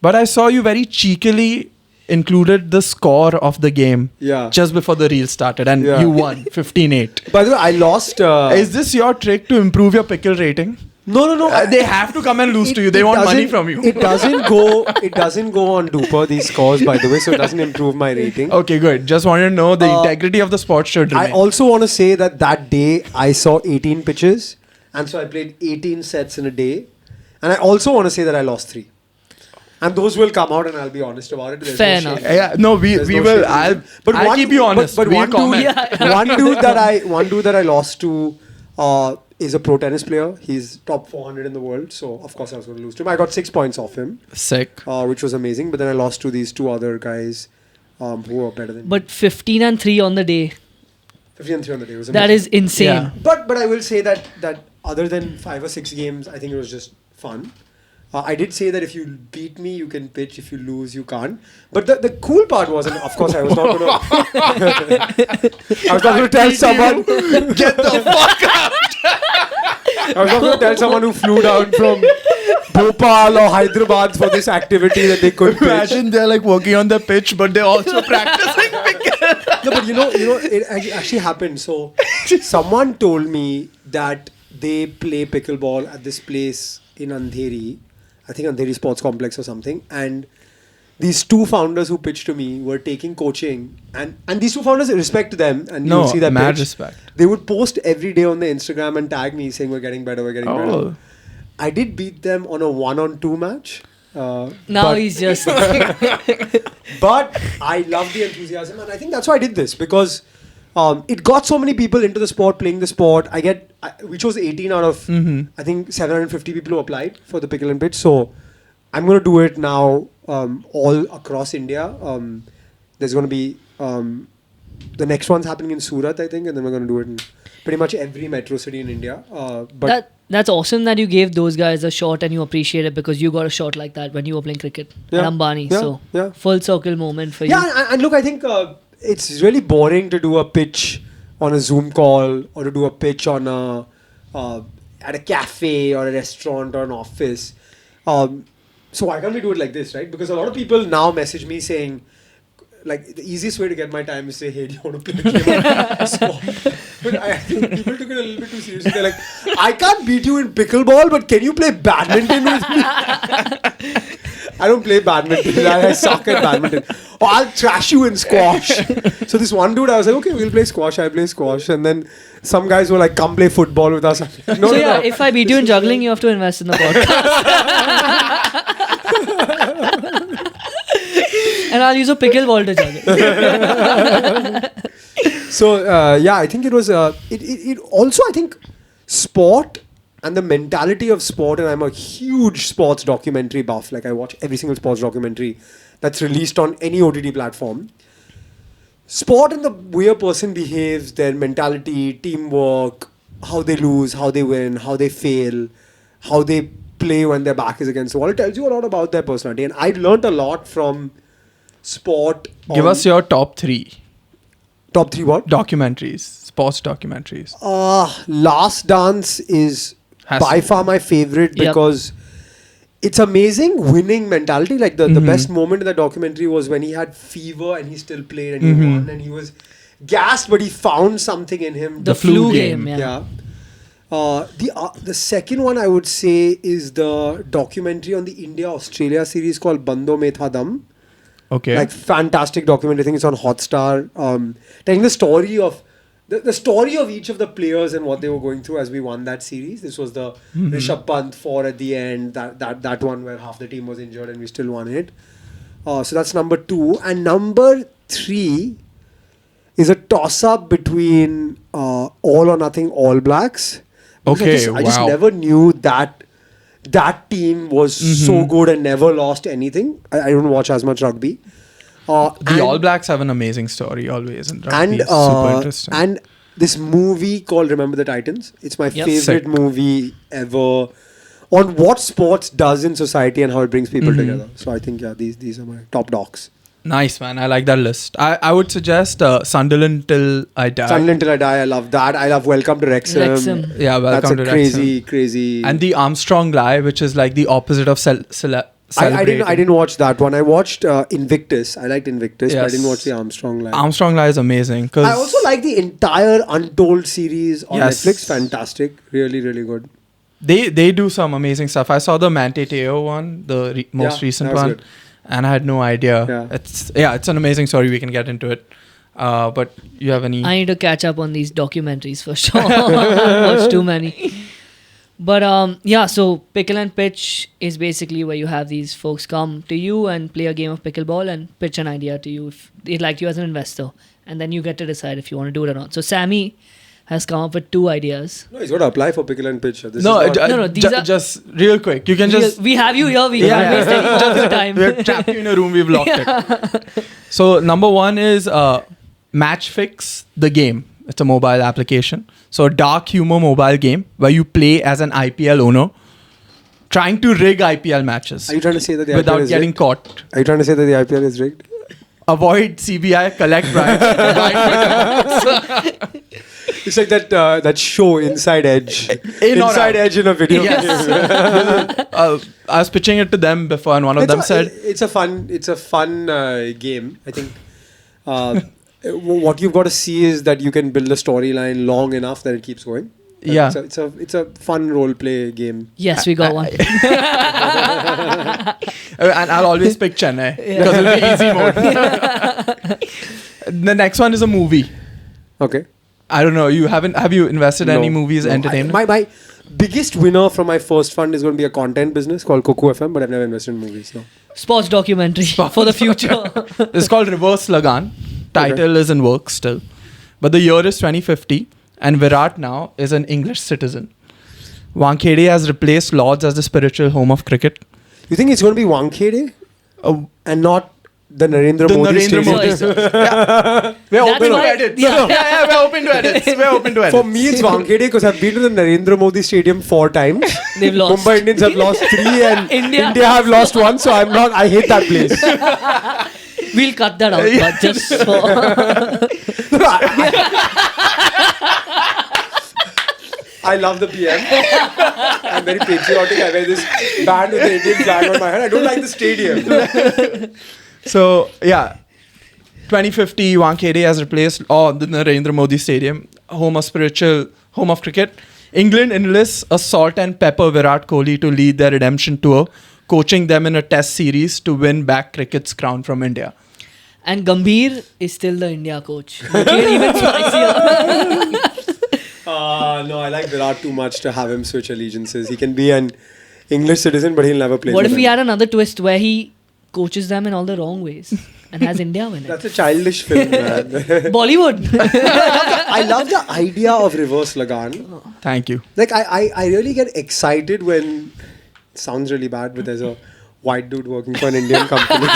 But I saw you very cheekily included the score of the game Yeah. just before the reel started, and Yeah. you won 15-8. By the way, I lost. Is this your trick to improve your pickle rating? No. They have to come and lose to you. They It want money doesn't- from you. It doesn't go. It doesn't go on Duper, these scores, by the way, so it doesn't improve my rating. Okay, good. Just wanted to know the integrity of the sport should I remain. also want to say that day I saw 18 pitches, and so I played 18 sets in a day. And I also want to say that I lost 3. And those will come out, and I'll be honest about it. There's Fair no enough. shame. Yeah, no, we There's no will. shame. I'll keep you honest. But We'll one dude, comment. Yeah. one dude that I lost to is a pro tennis player. He's top 400 in the world, so of course I was going to lose to him. I got 6 points off him, Sick. which was amazing. But then I lost to these 2 other guys who were better than me. But 15-3 on the day. 50 and 3 on the day was amazing. That is insane. Yeah. But I will say that other than 5 or 6 games, I think it was just fun. I did say that if you beat me, you can pitch. If you lose, you can't. But the cool part was, and of course, I was not going to. I was not going to tell someone. Get the fuck out. I was not going to tell someone who flew down from Bhopal or Hyderabad for this activity that they could pitch. Imagine they're like working on the pitch, but they're also practicing pickle. No, but you know, it actually happened. So, someone told me that they play pickleball at this place in Andheri. I think Andheri Sports Complex or something. And these 2 founders who pitched to me were taking coaching. And these 2 founders, respect to them. And No, you'll see that mad pitch. respect. They would post every day on the Instagram and tag me saying, we're getting better, we're getting better. Oh. I did beat them on a 1-on-2 match. Now but- he's just. But I love the enthusiasm, and I think that's why I did this, because it got so many people into the sport, playing the sport. We chose 18 out of, I think, 750 people who applied for the Pickle and Pitch. So I'm going to do it now all across India. There's going to be, the next one's happening in Surat, I think, and then we're going to do it in pretty much every metro city in India. But That's awesome that you gave those guys a shot and you appreciate it because you got a shot like that when you were playing cricket at Ambani. Full circle moment for you. Yeah, and look, I think it's really boring to do a pitch on a Zoom call or to do a pitch on at a cafe or a restaurant or an office. So why can't we do it like this, right? Because a lot of people now message me saying, like, the easiest way to get my time is say, hey, do you want to play a game of squash? But I think people took it a little bit too seriously. They're like, I can't beat you in pickleball, but can you play badminton with me? I don't play badminton. I suck at badminton. Or I'll trash you in squash. So this one dude, I was like, okay, we'll play squash. I play squash. And then some guys were like, come play football with us. No, if I beat you in juggling, you have to invest in the podcast. And I'll use a pickleball to juggle. So, I think it was, it also, I think, sport and the mentality of sport, and I'm a huge sports documentary buff. Like, I watch every single sports documentary that's released on any OTT platform. Sport and the way a person behaves, their mentality, teamwork, how they lose, how they win, how they fail, how they play when their back is against the wall. It tells you a lot about their personality. And I learned a lot from sport. Give us your top 3. Top 3 what? Documentaries. Sports documentaries. Last Dance is by far my favorite because it's amazing winning mentality. Like the best moment in the documentary was when he had fever and he still played and he won and he was gassed, but he found something in him. The flu game. The second one I would say is the documentary on the India-Australia series called Bando Mein Tha Dam. Okay. Like fantastic documentary. I think it's on Hotstar. Telling the story of the story of each of the players and what they were going through as we won that series. This was the Rishabh Pant 4 at the end. That one where half the team was injured and we still won it. So that's number 2. And number 3 is a toss-up between All or Nothing All Blacks. Okay, I just never knew that team was so good and never lost anything. I don't watch as much rugby. The All Blacks have an amazing story always in rugby. It's super interesting. And this movie called Remember the Titans. It's my favorite movie ever on what sports does in society and how it brings people together. So I think these are my top docs. Nice, man. I like that list. I would suggest Sunderland Till I Die. Sunderland Till I Die. I love that. I love Welcome to Wrexham. Yeah, Welcome to Wrexham. Crazy. And the Armstrong Lie, which is like the opposite of I didn't watch that one. I watched Invictus. I liked Invictus, but I didn't watch the Armstrong Lie. Armstrong Lie is amazing. I also like the entire Untold series on Netflix. Fantastic. Really, really good. They do some amazing stuff. I saw the Mante Teo one, the most recent one. Good. And I had no idea. It's an amazing story. We can get into it. But you have any? I need to catch up on these documentaries for sure. I watched too many. But so Pickle and Pitch is basically where you have these folks come to you and play a game of pickleball and pitch an idea to you if they like you as an investor. And then you get to decide if you want to do it or not. So Sammy has come up with 2 ideas. No, he's got to apply for Pickle and Pitch. These are just real quick. You can we have you here. We can't waste any more of your time. We're trapped you in a room. We've locked it. So number 1 is Match Fix the game. It's a mobile application. So a dark humor mobile game where you play as an IPL owner trying to rig IPL matches. Are you trying to say that the without IPL is getting rigged? caught? Are you trying to say that the IPL is rigged? Avoid CBI, collect bribes. It's like that show Inside Edge. Inside Edge in a video game. I was pitching it to them before, and one of them said, "It's a fun game." I think what you've got to see is that you can build a storyline long enough that it keeps going. It's a fun role play game. Yes, we got one. And I'll always pick Chennai because it'll be easy mode. The next one is a movie. Okay. I don't know. Have you invested in any movies, entertainment? My biggest winner from my first fund is going to be a content business called Coco FM, but I've never invested in movies. No. Sports documentary for the future. It's called Reverse Lagan. Title is in works still. but the year is 2050, and Virat now is an English citizen. Wankhede has replaced Lords as the spiritual home of cricket. You think it's going to be Wankhede and not the Narendra The Modi Narendra Stadium? Modi Stadium. Yeah. We're That's open to why- edits. yeah. Yeah, we're open to edits. We're open to edits. For me, it's Wankhede because I've been to the Narendra Modi Stadium 4 times. They've lost. Mumbai Indians have lost 3 and India- India have lost 1. So I hate that place. We'll cut that out, but just for... I love the PM. I'm very patriotic. I wear this band with the Indian flag on my head. I don't like the stadium. So, yeah. 2050, Wankhede has replaced the Narendra Modi Stadium, home of cricket. England enlists a salt and pepper Virat Kohli to lead their redemption tour, coaching them in a test series to win back cricket's crown from India. And Gambhir is still the India coach. Even spicier. No, I like Virat too much to have him switch allegiances. He can be an English citizen, but he'll never play What for if we them. had another twist where he coaches them in all the wrong ways and has India win it? That's a childish film, man. Bollywood. I love the idea of reverse Lagan. Thank you. Like, I really get excited when... Sounds really bad, but there's a white dude working for an Indian company.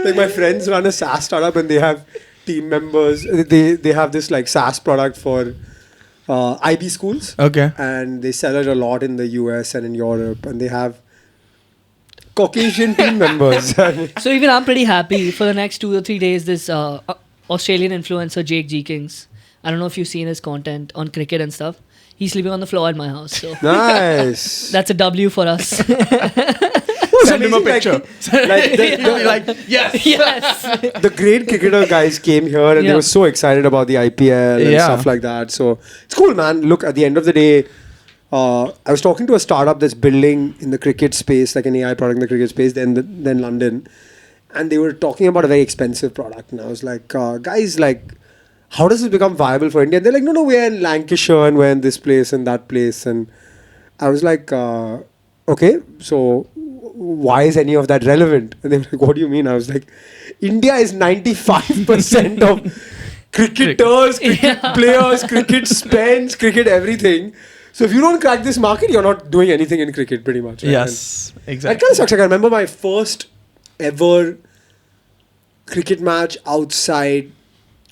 Like, my friends run a SaaS startup and they have team members. They have this, like, SaaS product for IB schools. Okay. And they sell it a lot in the US and in Europe. And they have Caucasian team members. So even I'm pretty happy. For the next 2 or 3 days, this Australian influencer, Jake Jenkins, I don't know if you've seen his content on cricket and stuff. He's sleeping on the floor at my house. So Nice. that's a W for us. Send him a picture. Yes. Yes. The great cricketer guys came here and they Yeah. were so excited about the IPL and Yeah. stuff like that. So it's cool, man. Look, at the end of the day, I was talking to a startup that's building in the cricket space, like an AI product in the cricket space, then London. And they were talking about a very expensive product. And I was like, guys, like, how does this become viable for India? And they're like, no, we're in Lancashire and we're in this place and that place. And I was like, okay, so why is any of that relevant? And they were like, what do you mean? I was like, India is 95% of cricketers, cricket players, cricket spends, cricket everything. So if you don't crack this market, you're not doing anything in cricket pretty much. Right? Yes, And exactly. that kind of sucks. Like, I remember my first ever cricket match outside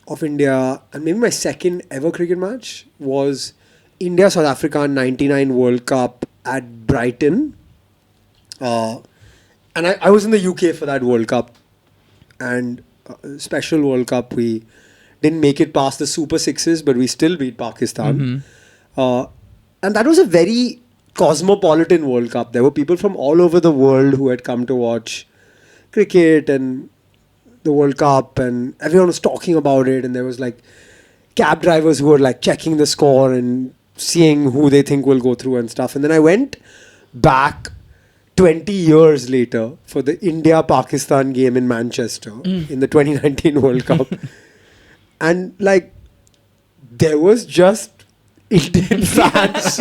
of India, and maybe my second ever cricket match was India-South Africa 99 World Cup at Brighton. And I was in the UK for that World Cup. And special World Cup, we didn't make it past the Super Sixes, but we still beat Pakistan. And that was a very cosmopolitan World Cup. There were people from all over the world who had come to watch cricket and the World Cup, and everyone was talking about it. And there was like cab drivers who were like checking the score and seeing who they think will go through and stuff. And then I went back 20 years later for the India-Pakistan game in Manchester in the 2019 World Cup. And like, there was just Indian fans.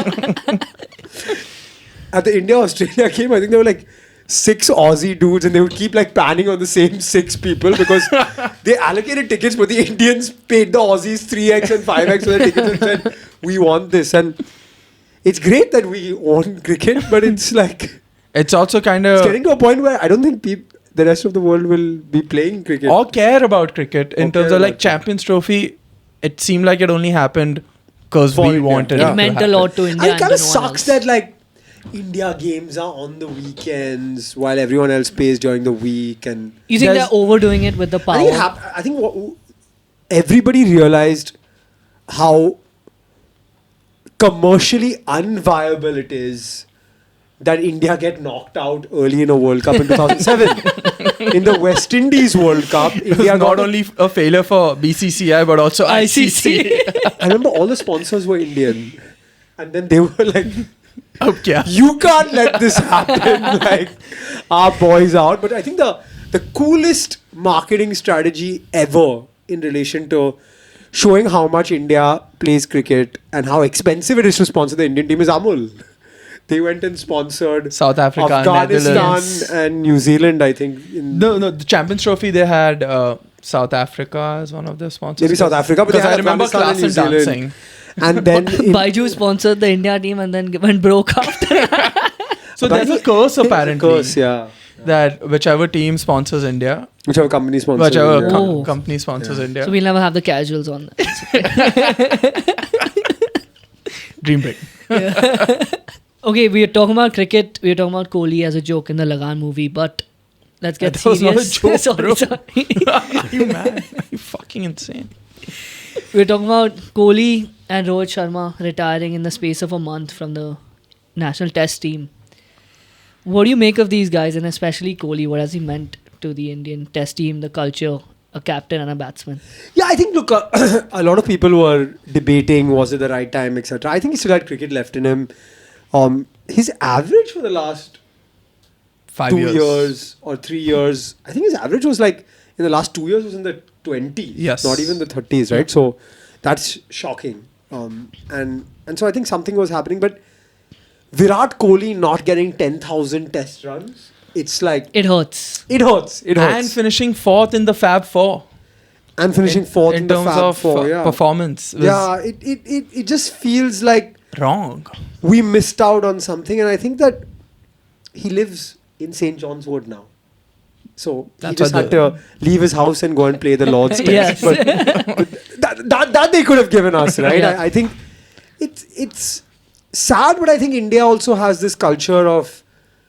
At the India-Australia game, I think there were like 6 Aussie dudes and they would keep like panning on the same 6 people because they allocated tickets, but the Indians paid the Aussies 3x and 5x for their tickets and said, we want this. And it's great that we own cricket, but it's like... It's also kind It's of... getting to a point where I don't think the rest of the world will be playing cricket. Or care about cricket. In Or terms care of like about Champions Trophy, it seemed like it only happened because For we India. wanted Yeah. it It meant to a happen. lot to And India. it kind and of to no one sucks else. that like India games are on the weekends while everyone else plays during the week. And You think There's- they're overdoing it with the power? I think everybody realized how commercially unviable it is that India get knocked out early in a World Cup in 2007. In the West Indies World Cup, It was India not got only a failure for BCCI but also ICC. I remember all the sponsors were Indian. And then they were like, Okay. you can't let this happen. Like, our boys out. But I think the coolest marketing strategy ever in relation to showing how much India plays cricket and how expensive it is to sponsor the Indian team is Amul. They went and sponsored South Africa, Afghanistan Netherlands. and New Zealand, I think. No, the Champions Trophy they had South Africa as one of the sponsors. Maybe South Africa, but they because I had remember Afghanistan class and and New Zealand. dancing. And then Baiju sponsored the India team and then went broke after. So there's a curse apparently. Curse, yeah. That whichever team sponsors India, Whichever company sponsors. whichever India. Oh. company sponsors India, So we'll never have the casuals on that. dream big. Okay, we are talking about cricket. We are talking about Kohli as a joke in the Lagan movie, but let's get That was not a serious. joke, bro. sorry. Are you mad? Are you fucking insane? We're talking about Kohli and Rohit Sharma retiring in the space of a month from the national test team. What do you make of these guys, and especially Kohli? What has he meant to the Indian test team, the culture, a captain and a batsman? Yeah, I think, look, a lot of people were debating, was it the right time, etc. I think he still had cricket left in him. His average for the last 5 2 years. years or 3 years, I think his average was like, in the last 2 years was in the 20s. Yes. Not even the 30s, right? So that's shocking. And so I think something was happening. But Virat Kohli not getting 10,000 test runs, it's like... It hurts. It hurts. It hurts. And finishing fourth in the Fab Four. And finishing fourth in the terms Fab of Four, yeah. performance. Was Yeah, it just feels like wrong. we missed out on something, and I think that he lives in St. John's Wood now. So That's he just what had to leave his house and go and play the Lord's Yes. Test. But that they could have given us, right? Yeah. I think it's sad, but I think India also has this culture of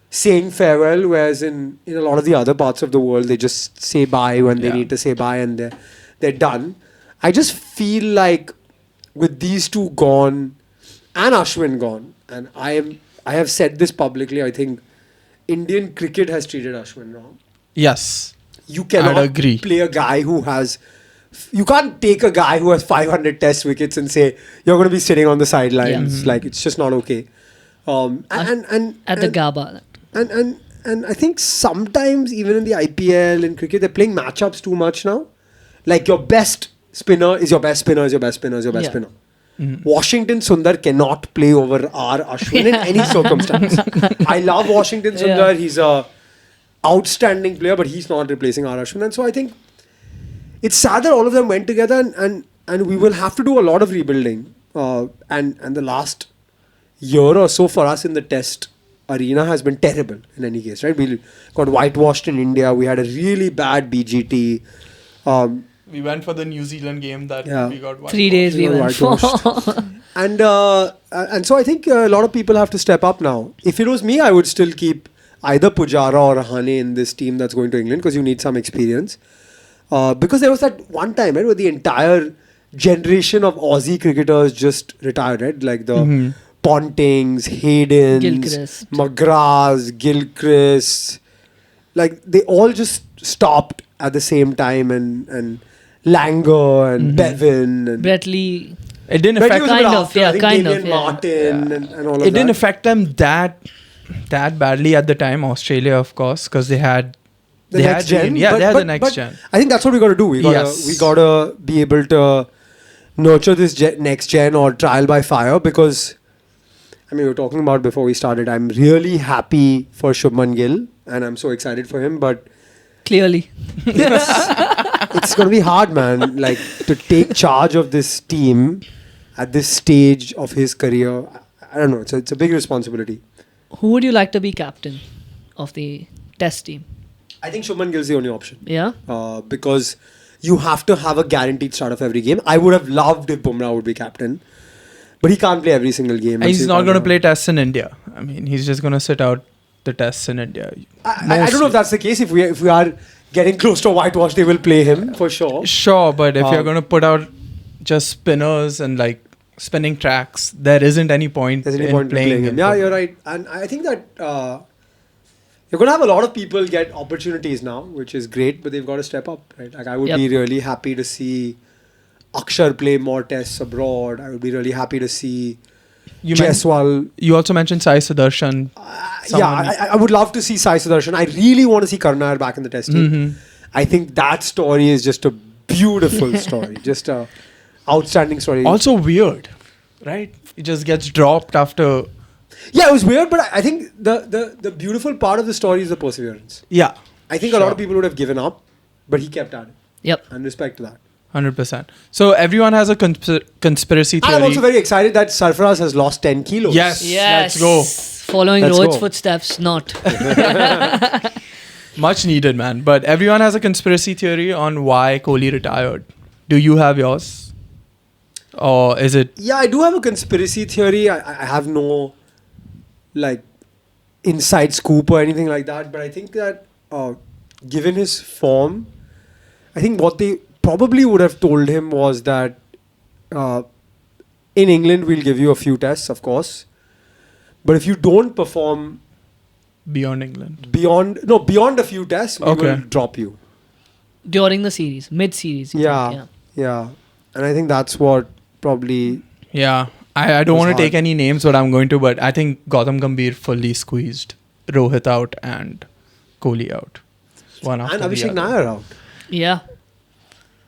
saying farewell, whereas in a lot of the other parts of the world, they just say bye when they Yeah. need to say bye and they're done. I just feel like with these two gone and Ashwin gone, and I have said this publicly, I think Indian cricket has treated Ashwin wrong. Yes. You cannot agree. play a guy who has... You can't take a guy who has 500 test wickets and say, you're going to be sitting on the sidelines. Yeah. Like, it's just not okay. And At the Gaba. and I think sometimes even in the IPL in cricket, they're playing matchups too much now. Like your best spinner is your best spinner is your best spinner is your best Yeah. spinner. Washington Sundar cannot play over R Ashwin in any circumstance. I love Washington Sundar. Yeah. He's a outstanding player, but he's not replacing R Ashwin. And so I think it's sad that all of them went together, and we will have to do a lot of rebuilding. And the last year or so for us in the test arena has been terrible in any case, right? We got whitewashed in India. We had a really bad BGT. We went for the New Zealand game that Yeah. we got 3 days we We were went for. whitewashed. And so I think a lot of people have to step up now. If it was me, I would still keep either Pujara or Rahane in this team that's going to England because you need some experience. Because there was that one time, right, where the entire generation of Aussie cricketers just retired, right? Like the Pontings, Haydens, Gilchrist. McGraths, Gilchrist. Like they all just stopped at the same time, and Langer and Bevan and Brett Lee. It didn't Brett affect was a bit Kind of, after, yeah, I think kind of, Damian yeah. Martin and all of that. it didn't affect them that badly at the time. Australia, of course, because they had The next gen. Yeah, but- they had but- the next but gen. I think that's what we got to do. We Yes. gotta be able to nurture this next gen or trial by fire, because I mean we were talking about before we started. I'm really happy for Shubman Gill and I'm so excited for him, but Clearly. it's gonna be hard, man. Like to take charge of this team at this stage of his career. I don't know. It's a big responsibility. Who would you like to be captain of the test team? I think Shubman Gill is the only option. Yeah? Because you have to have a guaranteed start of every game. I would have loved if Bumrah would be captain, but he can't play every single game. And he's not going to play tests in India. I mean, he's just going to sit out the tests in India. I don't know if that's the case. If we are getting close to a whitewash, they will play him for sure. Sure, but if you're going to put out just spinners and like spinning tracks, there isn't any point There's any in point in playing him. Yeah, you're right. And I think that you're going to have a lot of people get opportunities now, which is great, but they've got to step up, right? Like I would Yep. be really happy to see Akshar play more tests abroad. I would be really happy to see Jaiswal. You also mentioned Sai Sudarshan. I would love to see Sai Sudarshan. I really want to see Karnar back in the test team. I think that story is just a beautiful story. Just a outstanding story. Also weird, right? He just gets dropped after. Yeah, it was weird, but I think the beautiful part of the story is the perseverance. Yeah. I think a lot of people would have given up, but he kept at it. Yep. And respect to that. 100%. So everyone has a conspiracy theory. And I'm also very excited that Sarfaraz has lost 10 kilos. Yes. Yes. Let's go. Following Let's Rohit's go. footsteps, not. Much needed, man. But everyone has a conspiracy theory on why Kohli retired. Do you have yours? Or is it... Yeah, I do have a conspiracy theory. I have no like inside scoop or anything like that. But I think that given his form, I think what they probably would have told him was that in England we'll give you a few tests, of course. But if you don't perform Beyond England. beyond a few tests, we will drop you. During the series, mid-series. you think, Yeah. And I think that's what probably... Yeah. I don't want to hard. take any names, but I'm going to. But I think Gautam Gambhir fully squeezed Rohit out and Kohli out. One after And the Abhishek other. Nair out. Yeah.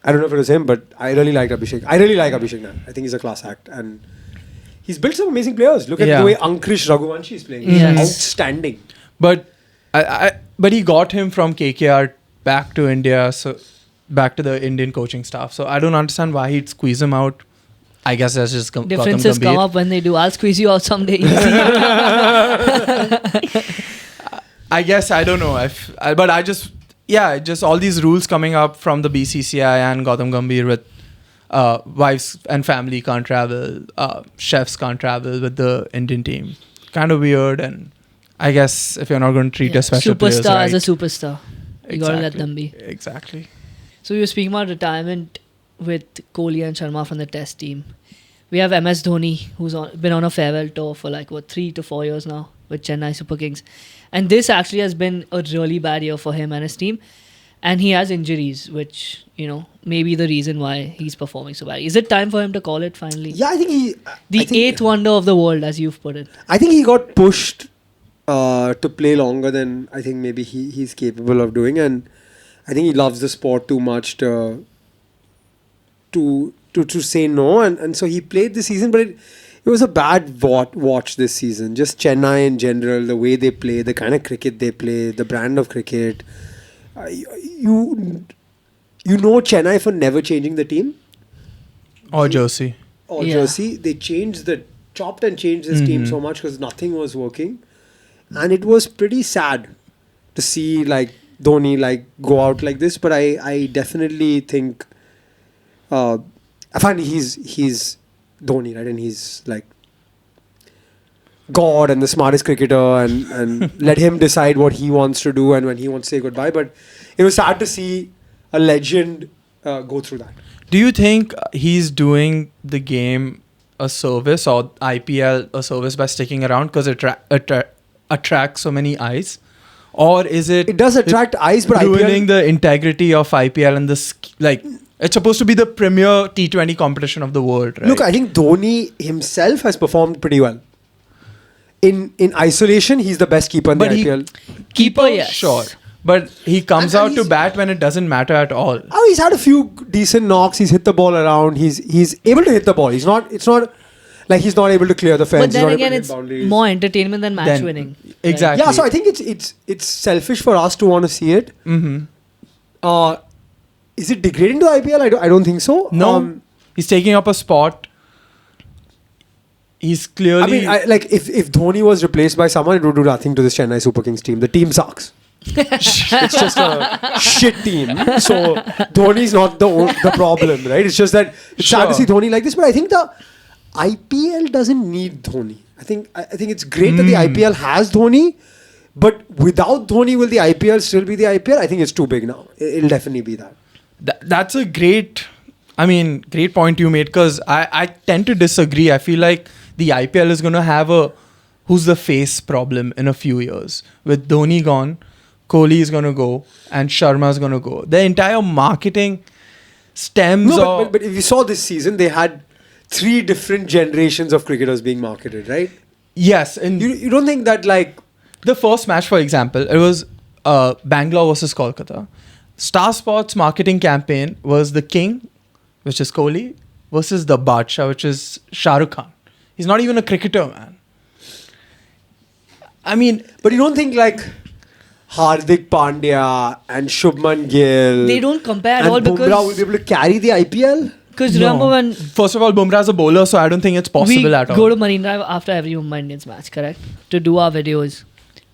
I don't know if it was him, but I really liked Abhishek. I really like Abhishek Nair. I think he's a class act. And he's built some amazing players. Look at the way Ankrish Raghuvanshi is playing. He's Yes. outstanding. But but he got him from KKR back to India, so back to the Indian coaching staff. So I don't understand why he'd squeeze him out. I guess that's just Differences Gautam come Gambhir. up when they do. I'll squeeze you out someday. I guess I don't know but I just just all these rules coming up from the BCCI and Gautam Gambhir with wives and family can't travel, chefs can't travel with the Indian team. Kind of weird, and I guess if you're not going to treat a special players superstar right, as a superstar. You gotta let them be. Exactly. So we were speaking about retirement with Kohli and Sharma from the Test team. We have MS Dhoni, who's been on a farewell tour for 3 to 4 years now with Chennai Super Kings. And this actually has been a really bad year for him and his team. And he has injuries, which, may be the reason why he's performing so bad. Is it time for him to call it finally? Yeah, I think The eighth wonder of the world, as you've put it. I think he got pushed to play longer than I think maybe he's capable of doing. And I think he loves the sport too much to say no. And so he played this season, but it was a bad watch this season. Just Chennai in general, the way they play, the kind of cricket they play, the brand of cricket. You know Chennai for never changing the team. Or Josie. Or Yeah. Jersey. They chopped and changed this team so much because nothing was working. And it was pretty sad to see Dhoni go out like this. But I definitely think I find he's Dhoni, right? And he's God and the smartest cricketer, and let him decide what he wants to do and when he wants to say goodbye. But it was sad to see a legend go through that. Do you think he's doing the game a service or IPL a service by sticking around because it attracts so many eyes? Or is it... It does attract eyes, but ruining IPL... the integrity of IPL and it's supposed to be the premier T20 competition of the world, right? Look, I think Dhoni himself has performed pretty well. In isolation, he's the best keeper in the IPL. Keeper, yes. Sure. But he comes And out to he's- bat when it doesn't matter at all. Oh, he's had a few decent knocks. He's hit the ball around. He's able to hit the ball. It's not like he's not able to clear the fence. But then he's not again, able to it's hit boundaries. more entertainment than match winning. Exactly. Yeah, so I think it's selfish for us to want to see it. Mm-hmm. Is it degrading to the IPL? I don't think so. No. He's taking up a spot. He's clearly... if Dhoni was replaced by someone, it would do nothing to this Chennai Super Kings team. The team sucks. It's just a shit team. So Dhoni's not the problem, right? It's just that it's sad to see Dhoni like this. But I think the IPL doesn't need Dhoni. I think it's great that the IPL has Dhoni, but without Dhoni, will the IPL still be the IPL? I think it's too big now. It'll definitely be that. That's a great point you made, because I tend to disagree. I feel like the IPL is going to have a who's the face problem in a few years. With Dhoni gone, Kohli is going to go, and Sharma is going to go. The entire marketing stems but if you saw this season, they had 3 different generations of cricketers being marketed, right? Yes. And You don't think that the first match, for example, it was Bangalore versus Kolkata. Star Sports marketing campaign was the King, which is Kohli, versus the Badshah, which is Shah Rukh Khan. He's not even a cricketer, man. I mean... But you don't think Hardik Pandya and Shubman Gill. They don't compare at and all Bumrah will because be able to carry the IPL. remember when First of all, Bumrah's a bowler, so I don't think it's possible we at all. go to Marine Drive after every Mumbai Indians match, correct? To do our videos.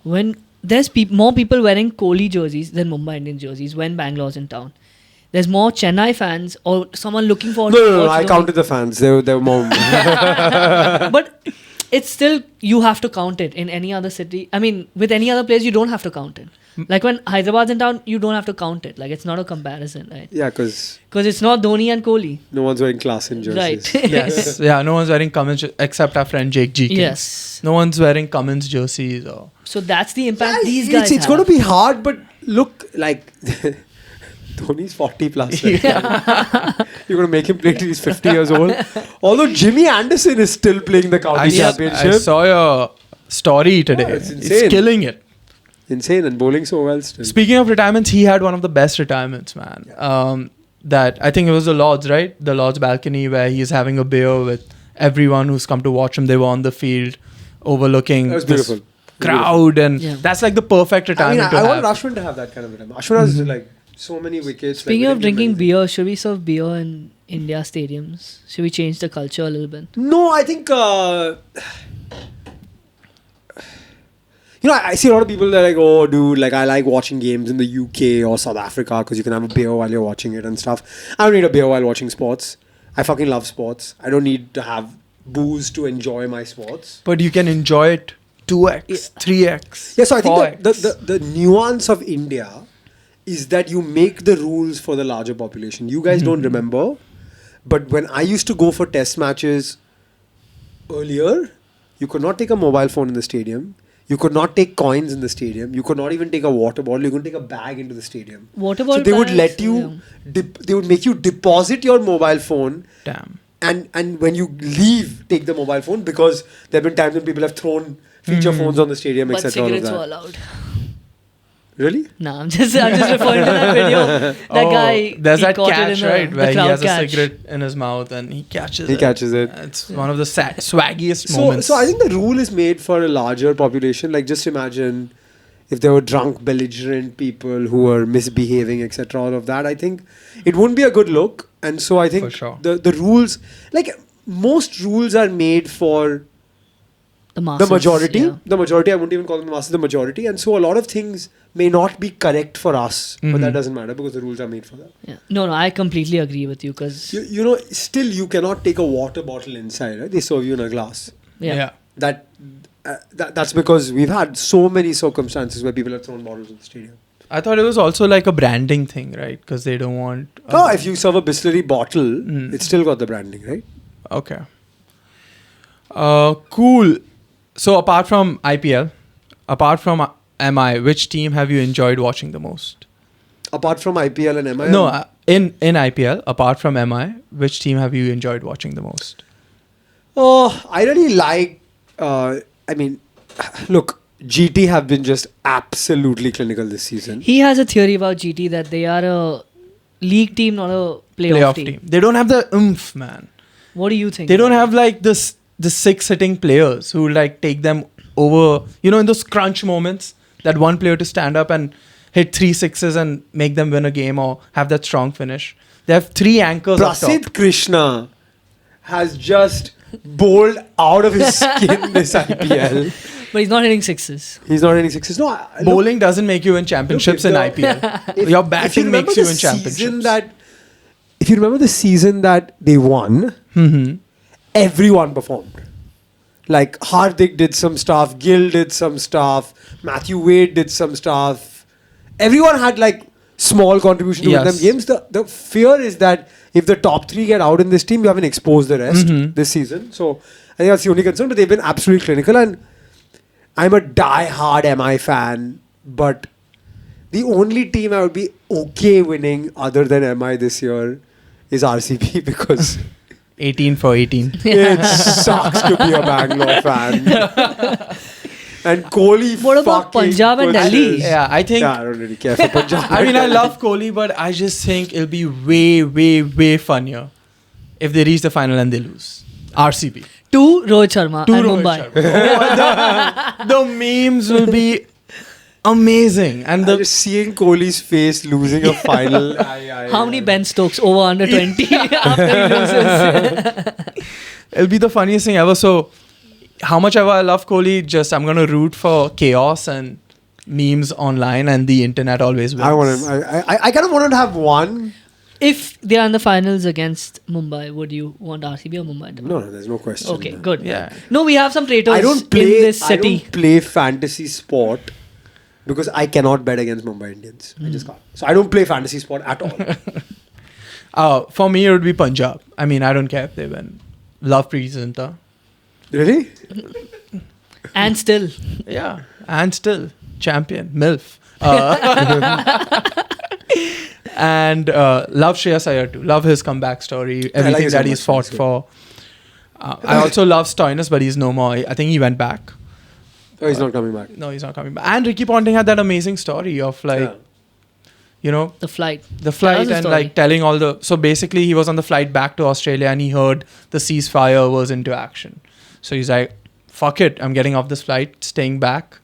When there's more people wearing Kohli jerseys than Mumbai Indians jerseys when Bangalore's in town. There's more Chennai fans or someone looking for... No, I counted the fans. There were more. But it's still, you have to count it in any other city. I mean, with any other place, you don't have to count it. Like when Hyderabad's in town, you don't have to count it. Like it's not a comparison, right? Yeah, because it's not Dhoni and Kohli. no one's wearing class in jerseys. Right. Yes. Yeah, no one's wearing Cummins except our friend Jake Jenkins. Yes. No one's wearing Cummins jerseys or... So that's the impact Yeah, these guys it's have. going to be hard, but look, like... Dhoni's 40 plus. Right? You're going to make him play till he's 50 years old. Although Jimmy Anderson is still playing the county championship. I saw your story today. Oh, it's insane. killing it. Insane and bowling so well still. Speaking of retirements, he had one of the best retirements, man. That I think it was the Lords, right? The Lords balcony where he's having a beer with everyone who's come to watch him. They were on the field overlooking That was this beautiful. crowd, and that's like the perfect I mean, retirement I to want have. Ashwin to have that kind of retirement. Ashwin has like so many wickets. Speaking like, of drinking beer, should we serve beer in India stadiums? Should we change the culture a little bit? No, I think... I see a lot of people that are like, oh, dude, like I like watching games in the UK or South Africa because you can have a beer while you're watching it and stuff. I don't need a beer while watching sports. I fucking love sports. I don't need to have booze to enjoy my sports. But you can enjoy it 2x, 3x. Yeah, so I think 4x. the nuance of India is that you make the rules for the larger population. You guys don't remember, but when I used to go for test matches earlier, you could not take a mobile phone in the stadium. You could not take coins in the stadium. You could not even take a water bottle. You couldn't take a bag into the stadium. Water So bottle they would bags, let you, they would make you deposit your mobile phone. Damn. And when you leave, take the mobile phone because there have been times when people have thrown feature phones on the stadium, But etc. cigarettes were allowed. Really? No, I'm just referring to that video. That guy. There's he that caught it catch, in the- right? the Where he crowd has catch. a cigarette in his mouth and he catches it. He catches it. It's one of the swaggiest moments. So I think the rule is made for a larger population. Like just imagine if there were drunk, belligerent people who were misbehaving, etc. All of that. I think it wouldn't be a good look. And so I think For sure. the rules, like most rules are made for The masses. the majority. Yeah. The majority, I wouldn't even call them the masses, the majority. And so a lot of things may not be correct for us. But that doesn't matter because the rules are made for that. Yeah. No, I completely agree with you because You know, still you cannot take a water bottle inside, right? They serve you in a glass. yeah. That's because we've had so many circumstances where people have thrown bottles in the stadium. I thought it was also like a branding thing, right? Because they don't want... If you serve a Bisleri bottle, it's still got the branding, right? Okay. Cool. So apart from IPL, apart from MI, which team have you enjoyed watching the most? Apart from IPL and MI? No, in IPL, apart from MI, which team have you enjoyed watching the most? Oh, I really like... look, GT have been just absolutely clinical this season. he has a theory about GT that they are a league team, not a playoff team. They don't have the oomph, man. What do you think? They don't have like the six hitting players who like take them over, in those crunch moments, that one player to stand up and hit 3 sixes and make them win a game or have that strong finish. They have 3 anchors up top. Prasidh Krishna has just bowled out of his skin this IPL. But he's not hitting sixes. He's not hitting sixes. No, Bowling doesn't make you win championships in IPL. Your batting makes you win championships. If you remember the season that they won, everyone performed. Like Hardik did some stuff, Gill did some stuff, Matthew Wade did some stuff. Everyone had like small contribution to win them games. The fear is that if the top 3 get out in this team, you haven't exposed the rest this season. So I think that's the only concern. But they've been absolutely clinical, and I'm a die-hard MI fan, but the only team I would be okay winning other than MI this year is RCB because 18 for 18. it sucks to be a Bangalore fan. And Kohli What about fucking Punjab and pushes- Delhi? Yeah, I think... Yeah, I don't really care for Punjab. I mean, I love Kohli, but I just think it'll be way, way, way funnier if they reach the final and they lose. RCB. To Rohit Sharma and Rohit Mumbai. Sharma. The memes will be amazing. And Just seeing Kohli's face losing a final. How many Ben Stokes over under 20 after he loses? it'll be the funniest thing ever. So, how much ever I love Kohli, just I'm gonna root for chaos and memes online, and the internet always wins. I kind of wanted to have one. If they are in the finals against Mumbai, would you want RCB or Mumbai? No, there's no question. Okay, good. Yeah. No, we have some traitors I don't play. in this I city. don't play fantasy sport because I cannot bet against Mumbai Indians. I just can't. So I don't play fantasy sport at all. For me, it would be Punjab. I mean, I don't care if they win. Love Preeti Zinta. Really? And still. Yeah, and still champion MILF. And love Shreyas Iyer too. Love his comeback story. Everything that he's fought for. I also love Stoinis, but he's no more. I think he went back. Oh, he's not coming back. No, he's not coming back. And Ricky Ponting had that amazing story of you know, The flight. the flight the and story. like telling all the. So basically, he was on the flight back to Australia and he heard the ceasefire was into action. So he's like, "Fuck it, I'm getting off this flight, staying back."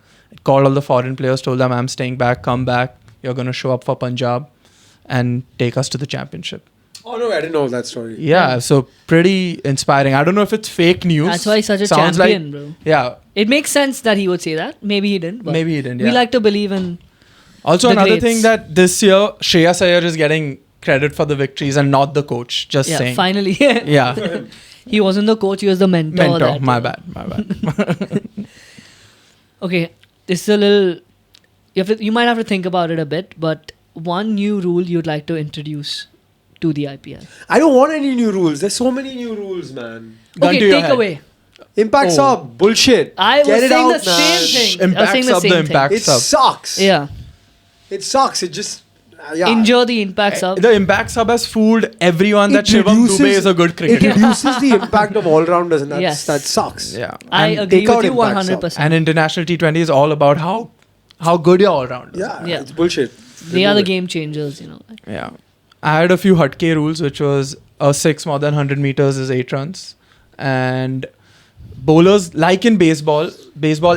Called all the foreign players, told them, "I'm staying back. Come back. You're gonna show up for Punjab and take us to the championship." Oh no, I didn't know that story. Yeah, so pretty inspiring. I don't know if it's fake news. That's why he's such a Sounds champion, like, bro. Yeah, It makes sense that he would say that. Maybe he didn't. But maybe he didn't. Yeah. We like to believe in. Also, the another greats. thing that this year, Shreyas Iyer is getting credit for the victories and not the coach. Just Yeah, saying. finally. Yeah. He wasn't the coach, he was the mentor. Mentor. that My year. bad. Okay, this is a little. You might have to think about it a bit, but one new rule you'd like to introduce to the IPL. I don't want any new rules. There's so many new rules, man. Gun Okay, to your take head. away. Impact Oh. sub, bullshit. I was Get it saying out, the man. same thing. I was Impact saying the sub, the same thing. impact It sub. sucks. Yeah. It sucks. It just yeah. Injure the impact sub. The impact sub has fooled everyone that It Shivam reduces- Dubey is a good It cricketer. reduces the impact of all rounders, and Yes. that sucks. Yeah. I And agree take with out you impact sub. 100%. And international T20 is all about how good you're all round. Yeah, Yeah. it's bullshit. They are the Remove it. game changers, you know. Yeah. I had a few Hatke rules, which was a 6 more than 100 meters is 8 runs. And bowlers, like in baseball,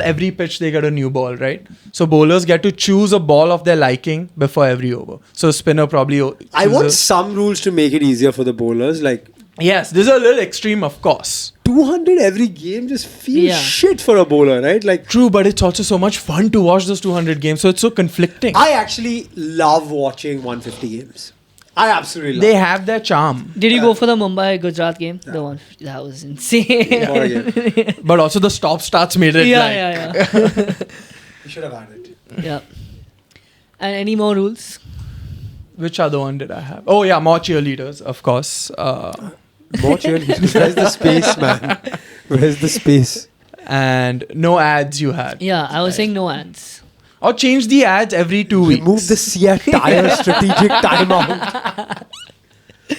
every pitch they get a new ball, right? So bowlers get to choose a ball of their liking before every over. So spinner probably I want chooses- some rules to make it easier for the bowlers. Like Yes, this is a little extreme, of course. 200 every game just feels Yeah. shit for a bowler, right? Like True, but it's also so much fun to watch those 200 games. So it's so conflicting. I actually love watching 150 games. I absolutely love They it. have their charm. Did you go for the Mumbai Gujarat game? The one that was insane. What a game. But also the stop starts made it like... yeah. You should have had it. Yeah. And any more rules? Which other one did I have? Oh yeah, more cheerleaders, of course. More cheerleaders. Where's the space, man? Where's the space? And no ads you had. Yeah, I was saying no ads. Or change the ads every 2 weeks. Remove the Sia tire strategic timeout.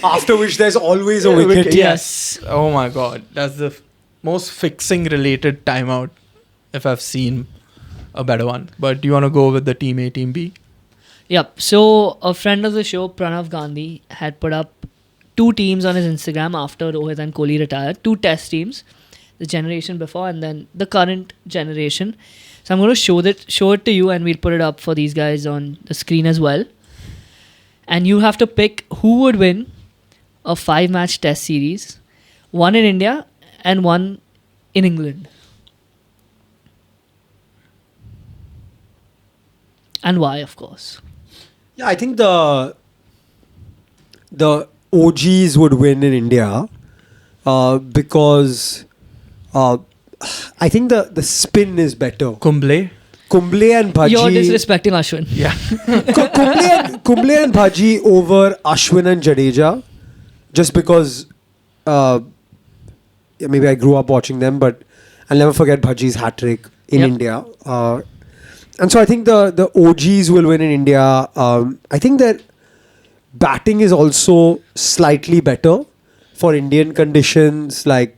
After which there's always a wicket. Yes. Oh my god, that's the most fixing related timeout if I've seen a better one. But do you want to go with the team A, team B? Yep. So a friend of the show, Pranav Gandhi, had put up 2 teams on his Instagram after Rohit and Kohli retired. 2 test teams, the generation before and then the current generation. So I'm going to show it to you, and we'll put it up for these guys on the screen as well. And you have to pick who would win a 5-match test series, one in India and one in England. And why, of course. Yeah, I think the OGs would win in India because I think the spin is better. Kumble? Kumble and Bhaji. You're disrespecting Ashwin. Yeah. Kumble and Bhaji over Ashwin and Jadeja, just because maybe I grew up watching them, but I'll never forget Bhaji's hat trick in Yep. India. And so I think the OGs will win in India. I think that batting is also slightly better for Indian conditions, like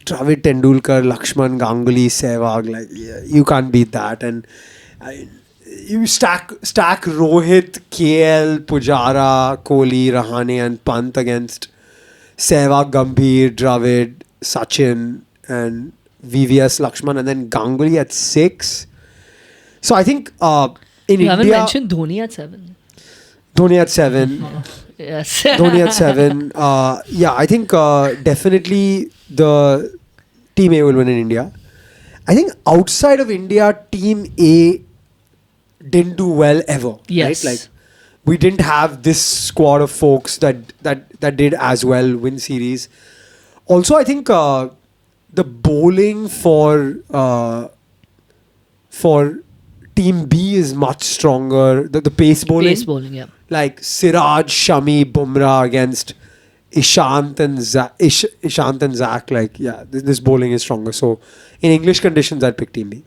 Dravid, Tendulkar, Lakshman, Ganguly, Sehwag. Like you can't beat that. And you stack Rohit, KL, Pujara, Kohli, Rahane, and Pant against Sehwag, Gambhir, Dravid, Sachin, and VVS, Lakshman, and then Ganguly at 6. So I think in You haven't India, mentioned Dhoni at 7. Dhoni at 7. Yes. Dhoni at 7. Yeah, I think definitely the Team A will win in India. I think outside of India, Team A didn't do well ever. Yes. Right? Like we didn't have this squad of folks that did as well win series. Also, I think the bowling for Team B is much stronger. The pace bowling. Pace bowling, yeah. Like Siraj, Shami, Bumrah against Ishant and Zach. Like, yeah, this bowling is stronger. So, in English conditions, I'd pick Team B.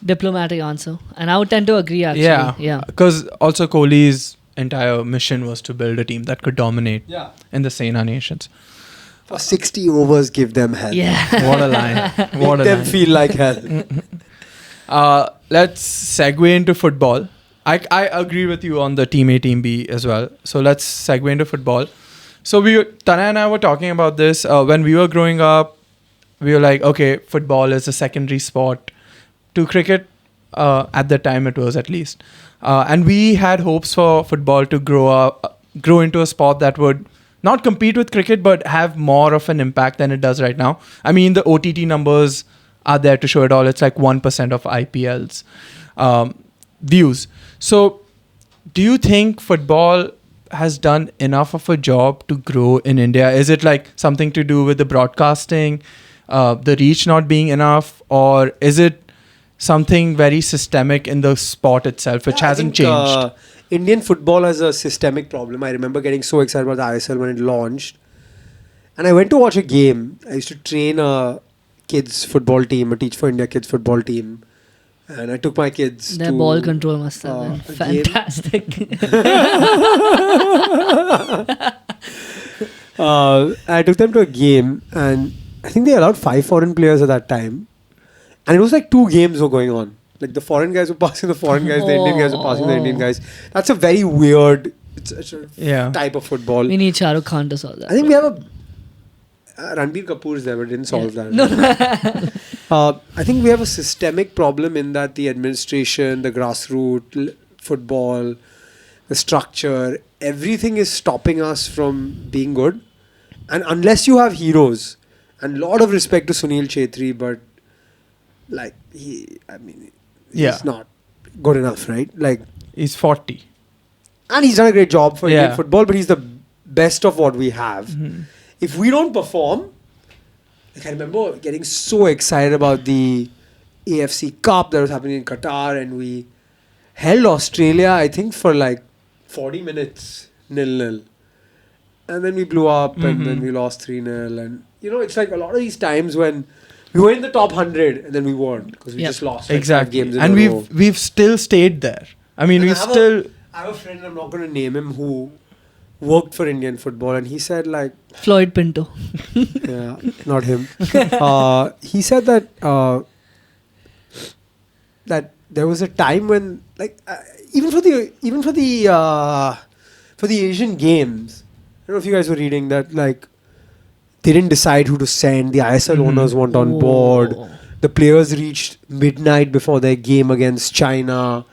Diplomatic answer. And I would tend to agree, actually. Yeah. Because also Kohli's entire mission was to build a team that could dominate in the Sena Nations. For 60 overs, give them hell. Yeah. What a line. What Make a them line. feel like hell. Let's segue into football. I agree with you on the Team A, Team B as well. So let's segue into football. So Tana and I were talking about this. When we were growing up, we were like, okay, football is a secondary sport to cricket. At the time it was, at least. And we had hopes for football to grow into a sport that would not compete with cricket, but have more of an impact than it does right now. I mean, the OTT numbers are there to show it all. It's like 1% of IPL's views. So do you think football has done enough of a job to grow in India? Is it like something to do with the broadcasting, the reach not being enough, or is it something very systemic in the sport itself, which hasn't changed? Indian football has a systemic problem. I remember getting so excited about the ISL when it launched. And I went to watch a game. I used to train a kids football team, a Teach for India kids football team. And I took my kids Their to ball control must have been a game. fantastic. I took them to a game, and I think they allowed 5 foreign players at that time. And it was like 2 games were going on. Like the foreign guys were passing the foreign guys, the Indian guys were passing the Indian guys. That's a very weird type of football. We need Shah Rukh Khan to solve that. I think we have a Ranbir Kapoor's there, but didn't solve that. No. I think we have a systemic problem in that the administration, the grassroots, football, the structure, everything is stopping us from being good. And unless you have heroes, and a lot of respect to Sunil Chhetri, but like he's not good enough, right? Like He's 40. and he's done a great job for Indian football, but he's the best of what we have. Mm-hmm. If we don't perform, like I remember getting so excited about the AFC Cup that was happening in Qatar, and we held Australia, I think, for like 40 minutes, 0-0. And then we blew up, and then we lost 3-0. And, you know, it's like a lot of these times when we were in the top 100, and then we weren't, because we just lost like 5 games in and a row. we've still stayed there. I mean, And I I have a friend, I'm not going to name him, who worked for Indian football, and he said like... Floyd Pinto. Yeah, not him. He said that that there was a time when, like, even for the Asian Games, I don't know if you guys were reading that, like, they didn't decide who to send. The ISL owners weren't on board. The players reached midnight before their game against China.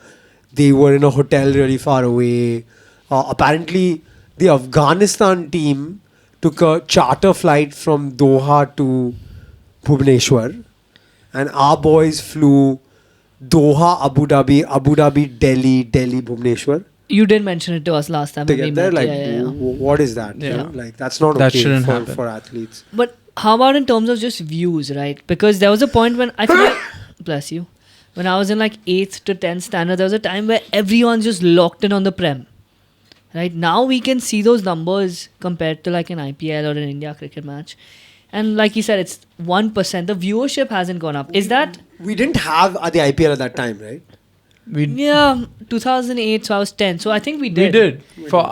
They were in a hotel really far away. Apparently, the Afghanistan team took a charter flight from Doha to Bhubaneswar, and our boys flew Doha, Abu Dhabi, Delhi, Bhubaneswar. You did mention it to us last time. To when we get there, met. like, what is that? Yeah. You know? Like, that's not That okay shouldn't happen. for athletes. But how about in terms of just views, right? Because there was a point when I feel like, bless you, when I was in like 8th to 10th standard, there was a time where everyone's just locked in on the Prem. Right now we can see those numbers compared to like an IPL or an India cricket match. And like you said, it's 1%. The viewership hasn't gone up. Is that... We didn't have the IPL at that time, right? Yeah, 2008, so I was 10. So I think we We did. did.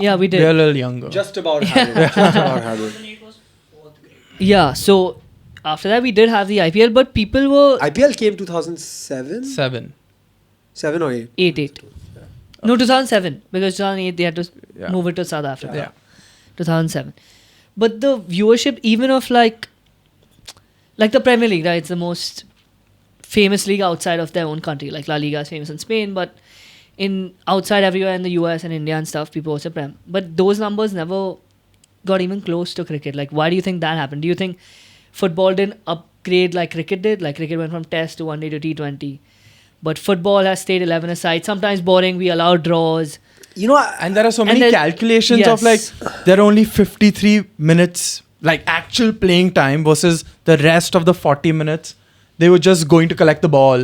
Yeah, we did. We're a little younger. Just about had it. Just about had it. Yeah, so after that we did have the IPL, but people were... IPL came 2007? 7. 7 or 8? 8. No, 2007. Because 2008 they had to Yeah. move it to South Africa. Yeah. 2007. But the viewership, even of like the Premier League, right? It's the most famous league outside of their own country. Like La Liga is famous in Spain, but in outside everywhere in the US and India and stuff, people watch the Prem. But those numbers never got even close to cricket. Like, why do you think that happened? Do you think football didn't upgrade like cricket did? Like, cricket went from Test to One Day to T20. But football has stayed 11 aside. Sometimes boring. We allow draws. And there are so many then- calculations of like, there are only 53 minutes, like actual playing time versus the rest of the 40 minutes. They were just going to collect the ball.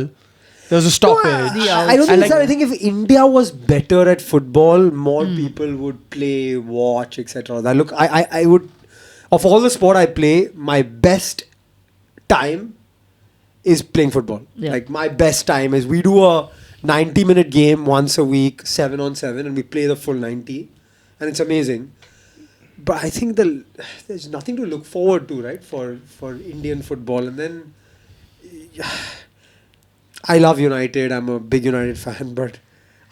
There was a stoppage. I don't think so. I think if India was better at football, more people would play, watch, etc. Look, I would, of all the sport I play, my best time is playing football. Yeah. Like my best time is we do a 90-minute game once a week, 7-on-7, and we play the full 90, and it's amazing. But I think there's nothing to look forward to, right, for Indian football. And then I love United. I'm a big United fan, but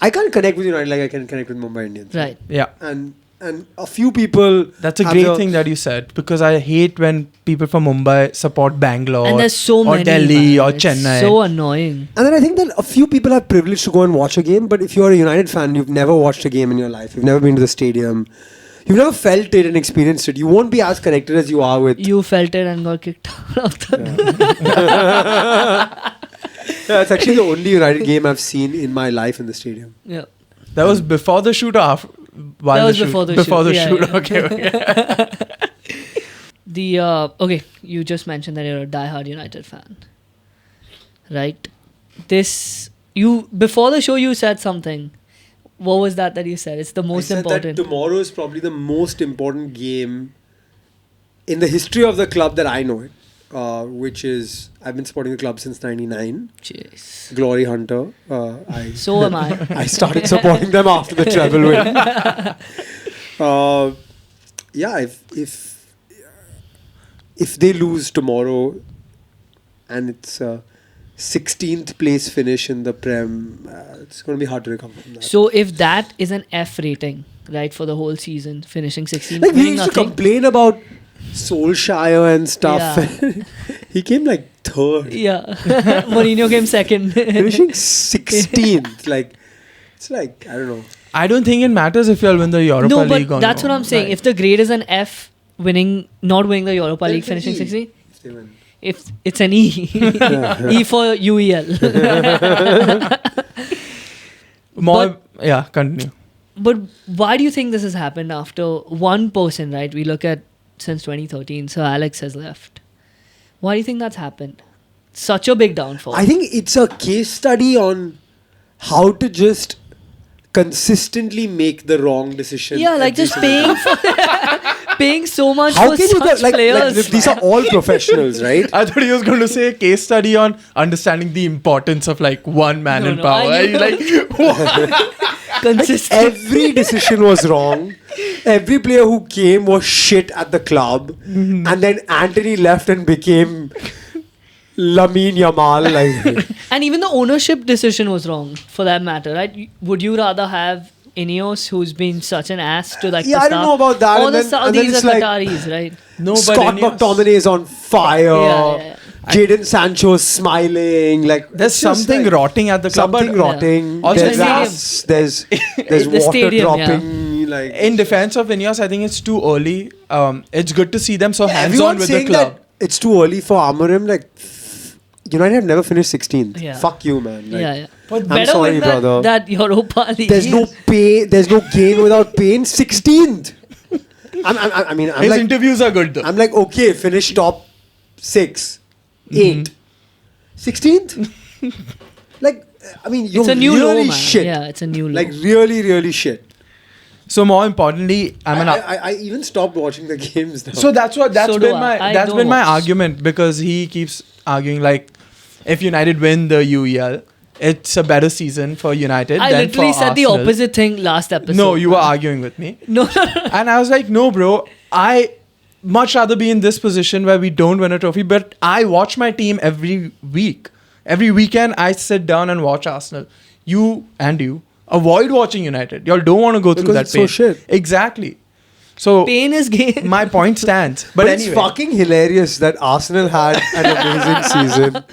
I can't connect with United like I can connect with Mumbai Indians. Right. Yeah. And a few people. That's a great thing that you said, because I hate when people from Mumbai support Bangalore And there's so or many. Delhi man. or It's Chennai. so annoying. And then I think that a few people have privilege to go and watch a game, but if you're a United fan, you've never watched a game in your life. You've never been to the stadium. You've never felt it and experienced it. You won't be as connected as you are with. You felt it and got kicked out of the... Yeah, it's actually the only United game I've seen in my life in the stadium. Yeah. That was before the shoot or after? While That was shoot? before the Before shoot. the Yeah, shoot. yeah. Okay. Okay, you just mentioned that you're a diehard United fan, right? Before the show you said something. What was that you said? It's the most I said important. that tomorrow is probably the most important game in the history of the club that I know it, which is I've been supporting the club since '99. Jeez. Glory Hunter. So am I. I started supporting them after the treble win. Yeah, if they lose tomorrow and it's 16th place finish in the Prem, it's going to be hard to recover from that. So if that is an F rating, right, for the whole season, finishing 16th, Like we winning used to nothing. complain about Solskjaer and stuff. Yeah. He came like third. Yeah. Mourinho came second. Finishing 16th. Like, it's like, I don't know. I don't think it matters if you'll win the Europa No, League but or that's no. what I'm saying. Right. If the grade is an F, not winning the Europa League, Then finishing E. 16th, If they win. if it's an E. E for UEL. Continue. But why do you think this has happened after one person, right? We look at since 2013, Sir Alex has left. Why do you think that's happened? Such a big downfall. I think it's a case study on how to just consistently make the wrong decision. yeah, like every just single paying so much How for can you such get players. these are all professionals, right? I thought he was going to say a case study on understanding the importance of like one man No, in no, power. I He's like, what? consistent. Every decision was wrong. Every player who came was shit at the club. Mm-hmm. And then Anthony left and became Lamine Yamal. Like, And even the ownership decision was wrong, for that matter, right? Would you rather have Ineos, who's been such an ass to like Yeah, the I don't staff, know about that. or And the then- and then Saudis it's or like- Qataris, right? No, Scott but McTominay is on fire. Yeah. Jadon Sancho's smiling. Like, There's it's just something like rotting at the club. something But rotting. Also There's in the gas. There's The water stadium, yeah. dropping. Like, in defense of Ineos, I think it's too early. It's good to see them so hands-on everyone's with the saying club. that it's too early for Amorim. Like, United have never finished 16th. Yeah. Fuck you, man. Like, Yeah. But I'm Better sorry, win brother. that Europa League. There's no pain. There's no gain without pain. 16th. I'm His like, interviews are good though. I'm like, okay, finish top 6, 8, 16th. Like, I mean, you're It's a new really low, man. shit. Yeah, it's a new low. Like, really, really shit. So more importantly, I even stopped watching the games now. So that's So do been I. my I that's don't been my watch. argument, because he keeps arguing like if United win the UEL, it's a better season for United. I than literally for said the Arsenal. opposite thing last episode. No, you were arguing with me, No. and I was like, no, bro, I much rather be in this position where we don't win a trophy, but I watch my team every week. Every weekend, I sit down and watch Arsenal. You avoid watching United. Y'all don't want to go through Because that it's so pain. shit. Exactly. So Pain is gain. my point stands. But But it's anyway, fucking hilarious that Arsenal had an amazing season.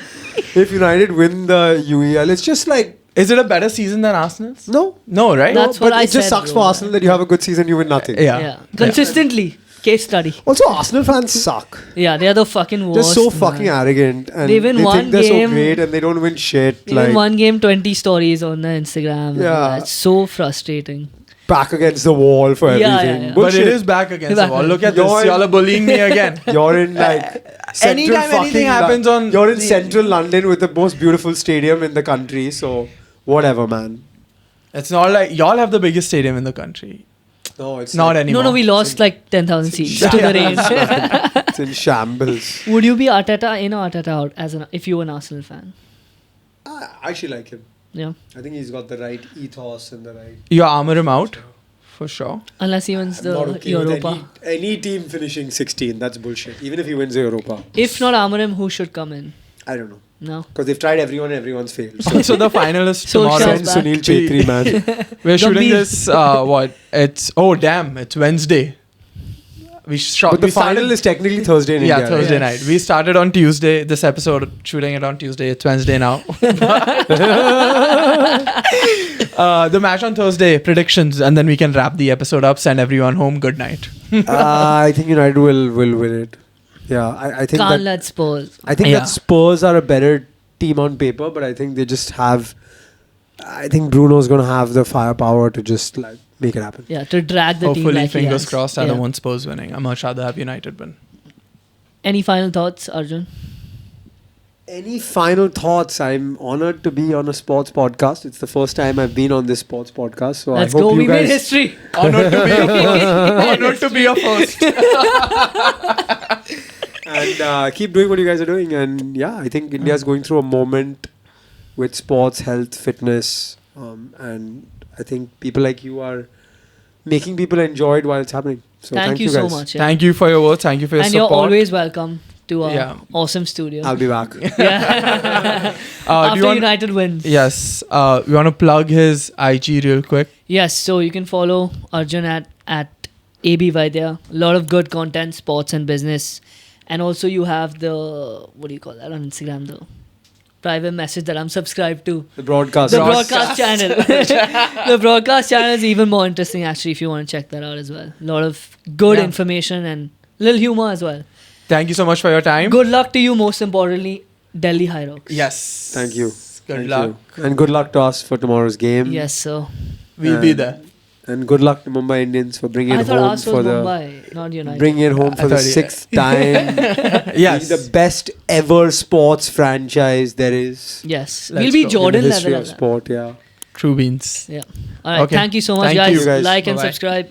If United win the UEL, it's just like, is it a better season than Arsenal's? no. No, right? That's But what I it just said, sucks bro. for Arsenal that you have a good season, you win nothing. Yeah. Consistently. Case study. Also, Arsenal fans suck. Yeah, they are the fucking They're worst. so man. fucking arrogant. And They win one think they're game. so great and they don't win shit. They Like, win one game, 20 stories on the Instagram. Yeah. It's so frustrating. back against the wall for Yeah, everything. yeah, yeah. But Bullshit. it is back against Back the wall. against- Look at You're this. in- Y'all are bullying me again. You're in like central Anytime anything fucking happens on You're in the- central London with the most beautiful stadium in the country. So whatever, man. It's not like y'all have the biggest stadium in the country. No, it's Not anymore. No, we lost like 10,000 seats to the range. It's in shambles. Would you be Arteta in or Arteta out if you were an Arsenal fan? I actually like him. Yeah. I think he's got the right ethos and the right. You armor him out for sure. Unless he wins I'm the not okay with Europa. any team finishing 16. That's bullshit. Even if he wins the Europa. If not Amorim, who should come in? I don't know. No. Because they've tried everyone, everyone's failed. So Also, the finalist Solskjaer's tomorrow. back. send Sunil Chetri, man. We're shooting Gambhir. this. What? It's It's Wednesday. We shot. But the we started- final is technically Thursday in Yeah, India. Thursday right? night. We started on Tuesday. This episode shooting it on Tuesday. It's Wednesday now. The match on Thursday. Predictions, and then we can wrap the episode up. Send everyone home. Good night. I think United will win it. Yeah, I think Can't that let Spurs. Yeah. that Spurs are a better team on paper, but I think they just have. I think Bruno's going to have the firepower to just like make it happen. Yeah, to drag the team Hopefully, like he fingers has. crossed. I Yeah. don't want Spurs winning. I'm much rather have United win. Any final thoughts, Arjun? Any final thoughts? I'm honored to be on a sports podcast. It's the first time I've been on this sports podcast, so Let's I hope go. you We made guys. history. Honored to be honored to be a first. And keep doing what you guys are doing. And yeah, I think India's going through a moment with sports, health, fitness, and I think people like you are making people enjoy it while it's happening. So Thank you guys. so much. Yeah. Thank you for your words. Thank you for your And support. you're always welcome to our Yeah. awesome studio. I'll be back. Yeah. Do After you want, United wins. yes. You want to plug his IG real quick? Yes, so you can follow Arjun at AB Vaidya. A lot of good content, sports and business. And also you have the, what do you call that on Instagram, the private message that I'm subscribed to. The broadcast. The broadcast channel. The broadcast channel is even more interesting actually if you want to check that out as well. A lot of good Yeah. information and little humor as well. Thank you so much for your time. Good luck to you, most importantly, Delhi HYROX. Yes. Thank you. Good Thank luck. you. And good luck to us for tomorrow's game. Yes, sir. We'll be there. And good luck to Mumbai Indians for bringing I it thought home ours for was the Mumbai, not United. bringing it home I for the thought you- 6th time. Yes. Being the best ever sports franchise there is Yes. Let's We'll be go. Jordan in the history level. of sport. Yeah. True beans. Yeah. All right. Okay. Thank you so much, Thank guys. you, guys. Like and Bye-bye. subscribe.